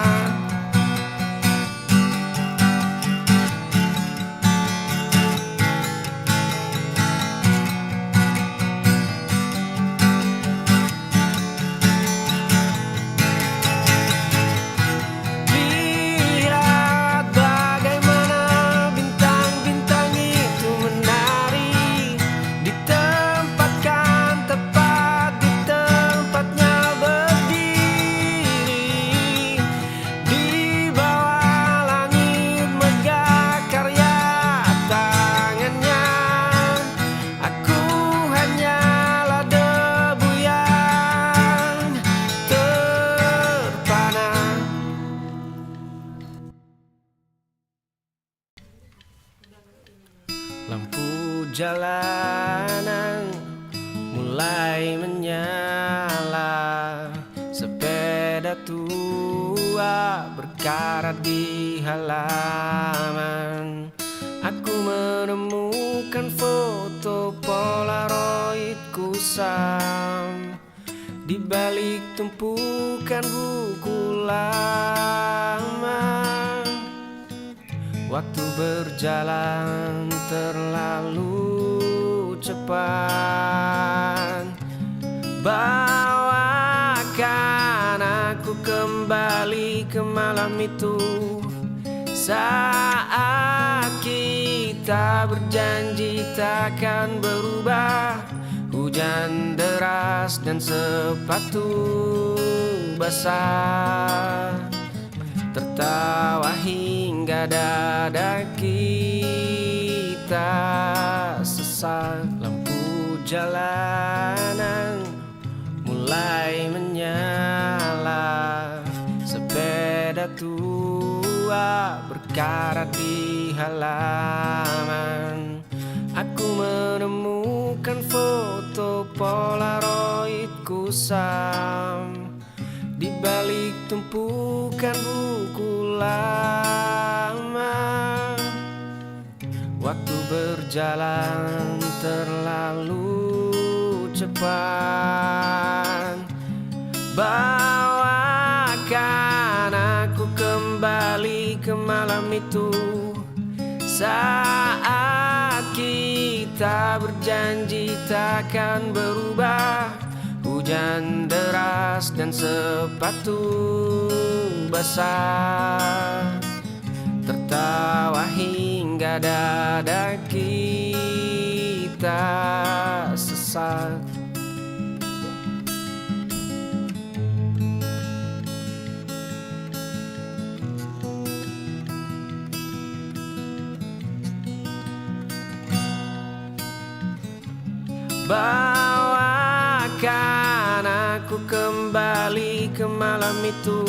Lihat bagaimana bintang-bintang itu menari, ditempatkan tepat di tempatnya berdiri. Di bawah langit megah karya tangannya. Aku hanyalah debu yang terpana. Lampu jalanan mulai menyala. Sepeda tua berkarat di halaman. Aku menemukan foto Polaroid kusam di balik tumpukan buku lama. Waktu berjalan terlalu cepat. Bawakan aku kembali ke malam itu, saat kita berjanji takkan berubah. Hujan deras dan sepatu basah, tertawa hingga dada kita sesak. Lampu jalanan mulai menyala, sepeda tua berkarat di halaman. Aku menemukan foto Polaroid kusam di balik tumpukan buku lama. Waktu berjalan terlalu cepat, bawakan aku kembali ke malam itu, saat kita berjanji takkan berubah. Hujan deras dan sepatu basah, tertawa hingga dada kita sesak. Bawakan aku kembali ke malam itu,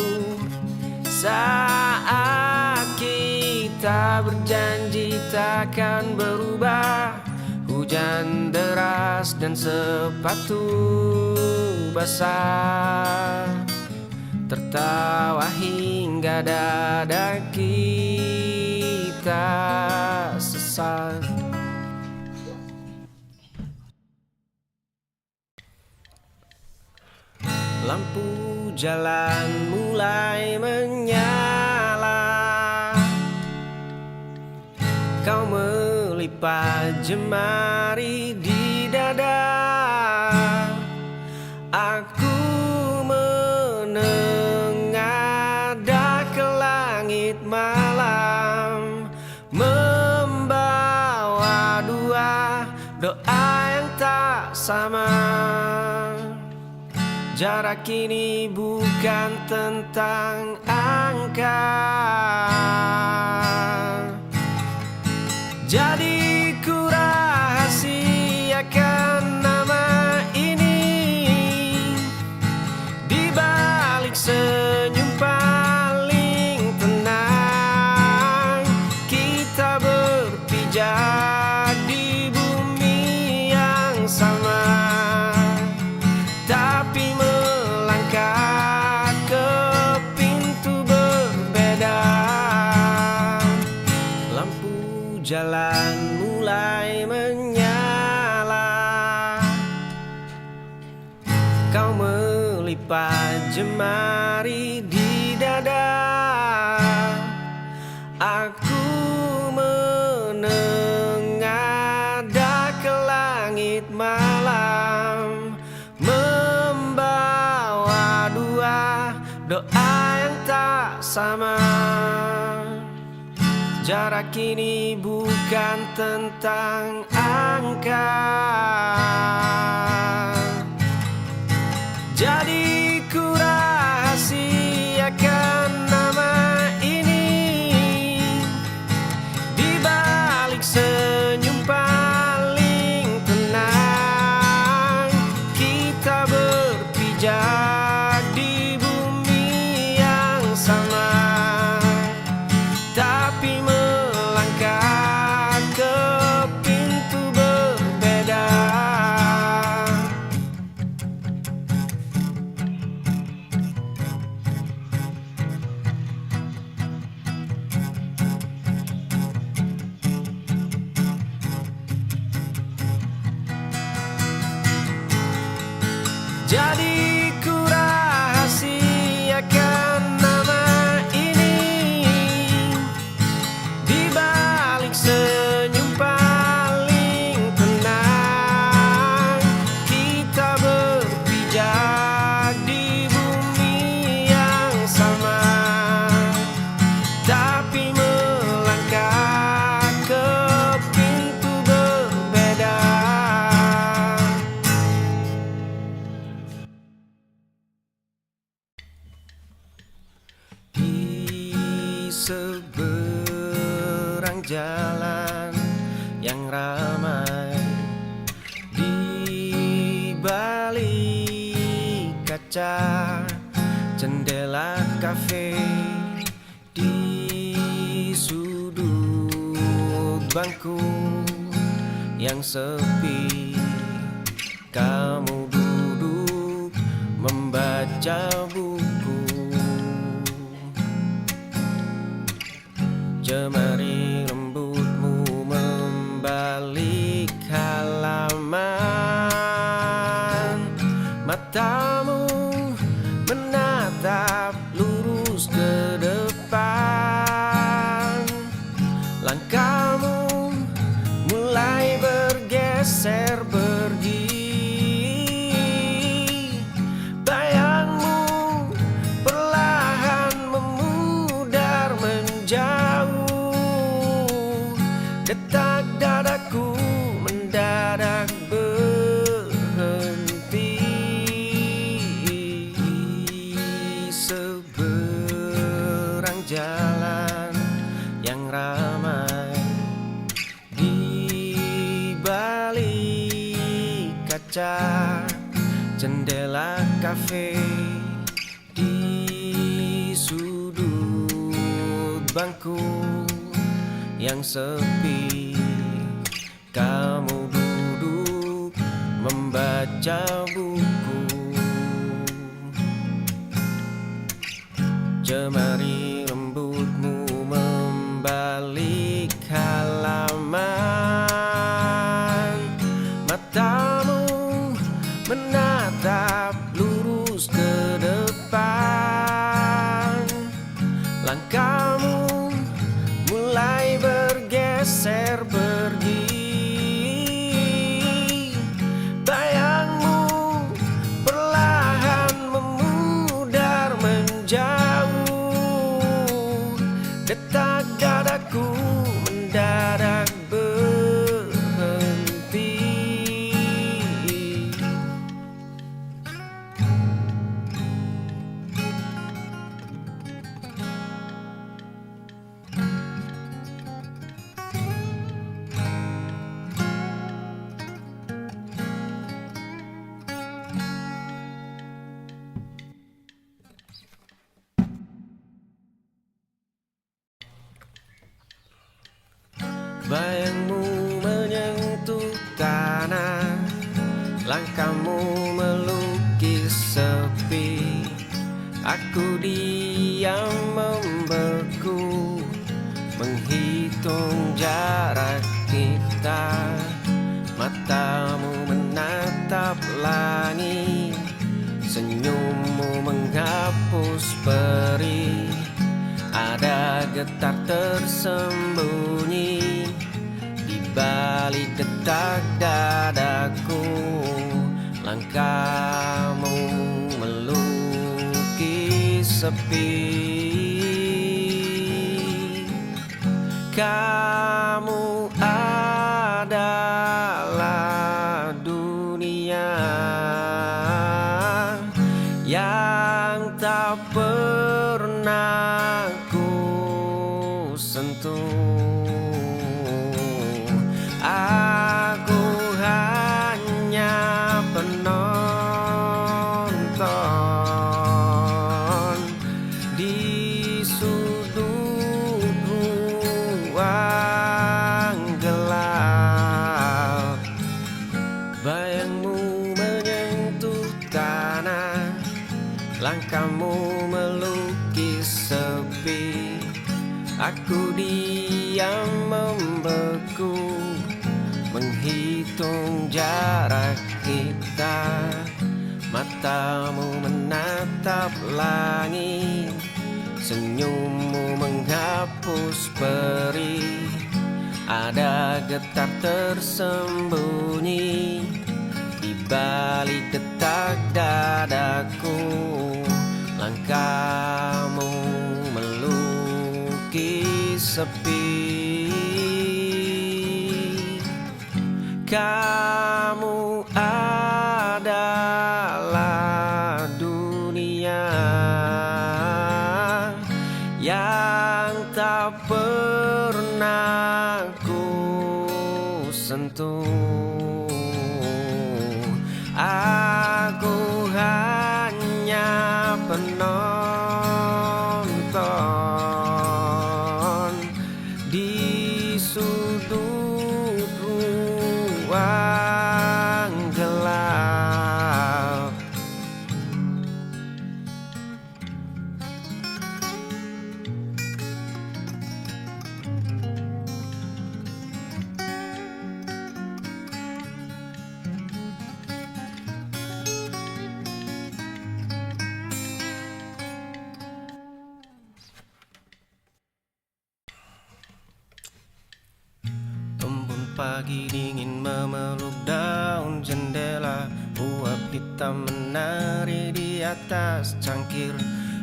saat kita berjanji takkan berubah. Hujan deras dan sepatu basah, tertawa hingga dada kita sesak. Lampu jalan mulai menyala, kau melipat jemari di dada. Aku menengadah ke langit malam, membawa dua doa yang tak sama. Jarak ini bukan tentang angka, jadi ku rahasiakan nama ini. Di balik senyum paling tenang, kita berpijak di bumi yang sama, tapi melangkah ke pintu berbeda. Lampu jalan mulai menyala, kau melipat jemari di dada. Aku menengadah ke langit malam, membawa dua doa yang tak sama. Jarak ini bukan tentang angka, jadi ku rahasiakan nama ini. Di balik senyum paling tenang, kita berpijak di bumi yang sama, tapi melangkah ke pintu berbeda. Jadi ku rahasiakan nama ini. Di balik senyum paling tenang, kita berpijak di bumi yang sama, tapi melangkah ke pintu berbeda. jalan yang ramai. Di balik kaca jendela kafe, di sudut bangku yang sepi, kamu duduk membaca buku. Jemari rambutmu membalik halaman, matamu menatap lurus ke depan. Langkahmu mulai bergeser pergi, bayangmu perlahan memudar menjauh. Detak dadaku mendadak berhenti. Seberang jalan yang ramai, di balik kaca jendela kafe, di sudut bangku yang sepi, kamu duduk membaca buku. Jemari rambutmu membalik halaman, matamu menatap lurus ke depan. Langkahmu mulai bergeser pergi, bayangmu perlahan memudar menjauh. Detak dadaku mendadak berhenti. Bayangmu menyentuh tanah, langkahmu melukis sepi. Aku diam membeku, menghitung jarak kita. Matamu menatap langit, senyummu menghapus perih. Ada getar tersembunyi di balik detak dadaku. Langkahmu melukis sepi. Kamu adalah dunia yang tak pernah ku sentuh. Aku hanya penonton di sudut ruang gelap. Bayangmu menyentuh tanah, langkahmu melukis sepi. Aku diam membeku, menghitung jarak kita. Matamu menatap langit, senyummu menghapus perih. Ada getar tersembunyi di balik detak dadaku. Langkahmu melukis sepi. Kamu adalah dunia yang tak pernah sentuh. Aku hanya penonton di sudut ruang gelap. Pagi dingin memeluk daun jendela, uap hitam menari di atas cangkir.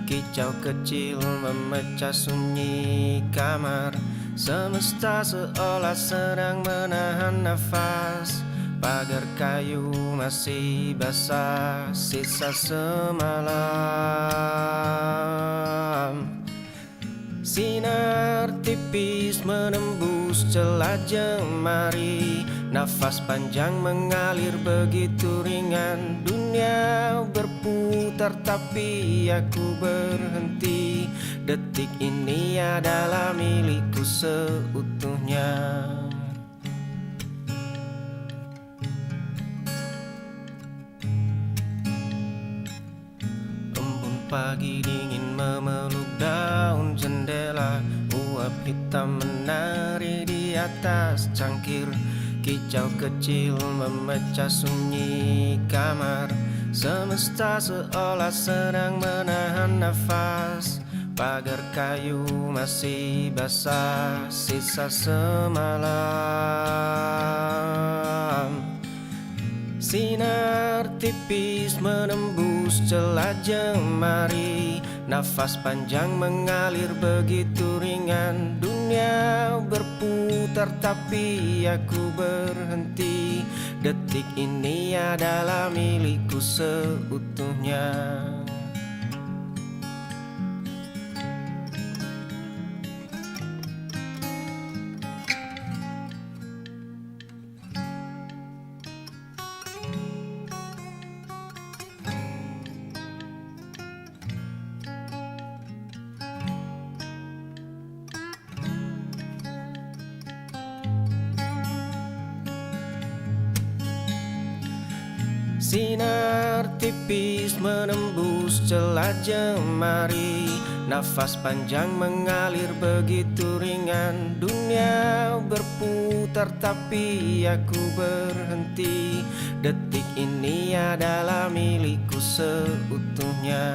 Kicau kecil memecah sunyi kamar, semesta seolah sedang menahan nafas. Pagar kayu masih basah sisa semalam. Sinar tipis menembus celah jemari, nafas panjang mengalir begitu ringan. Dunia berputar tapi aku berhenti. Detik ini adalah milikku seutuhnya. Pagi dingin memeluk daun jendela, uap hitam menari di atas cangkir. Kicau kecil memecah sunyi kamar, semesta seolah sedang menahan nafas. Pagar kayu masih basah sisa semalam. Sinar tipis menembus celah jemari, nafas panjang mengalir begitu ringan. Dunia berputar tapi aku berhenti. Detik ini adalah milikku seutuhnya. Sinar tipis menembus celah jemari, nafas panjang mengalir begitu ringan. Dunia berputar tapi aku berhenti. Detik ini adalah milikku seutuhnya.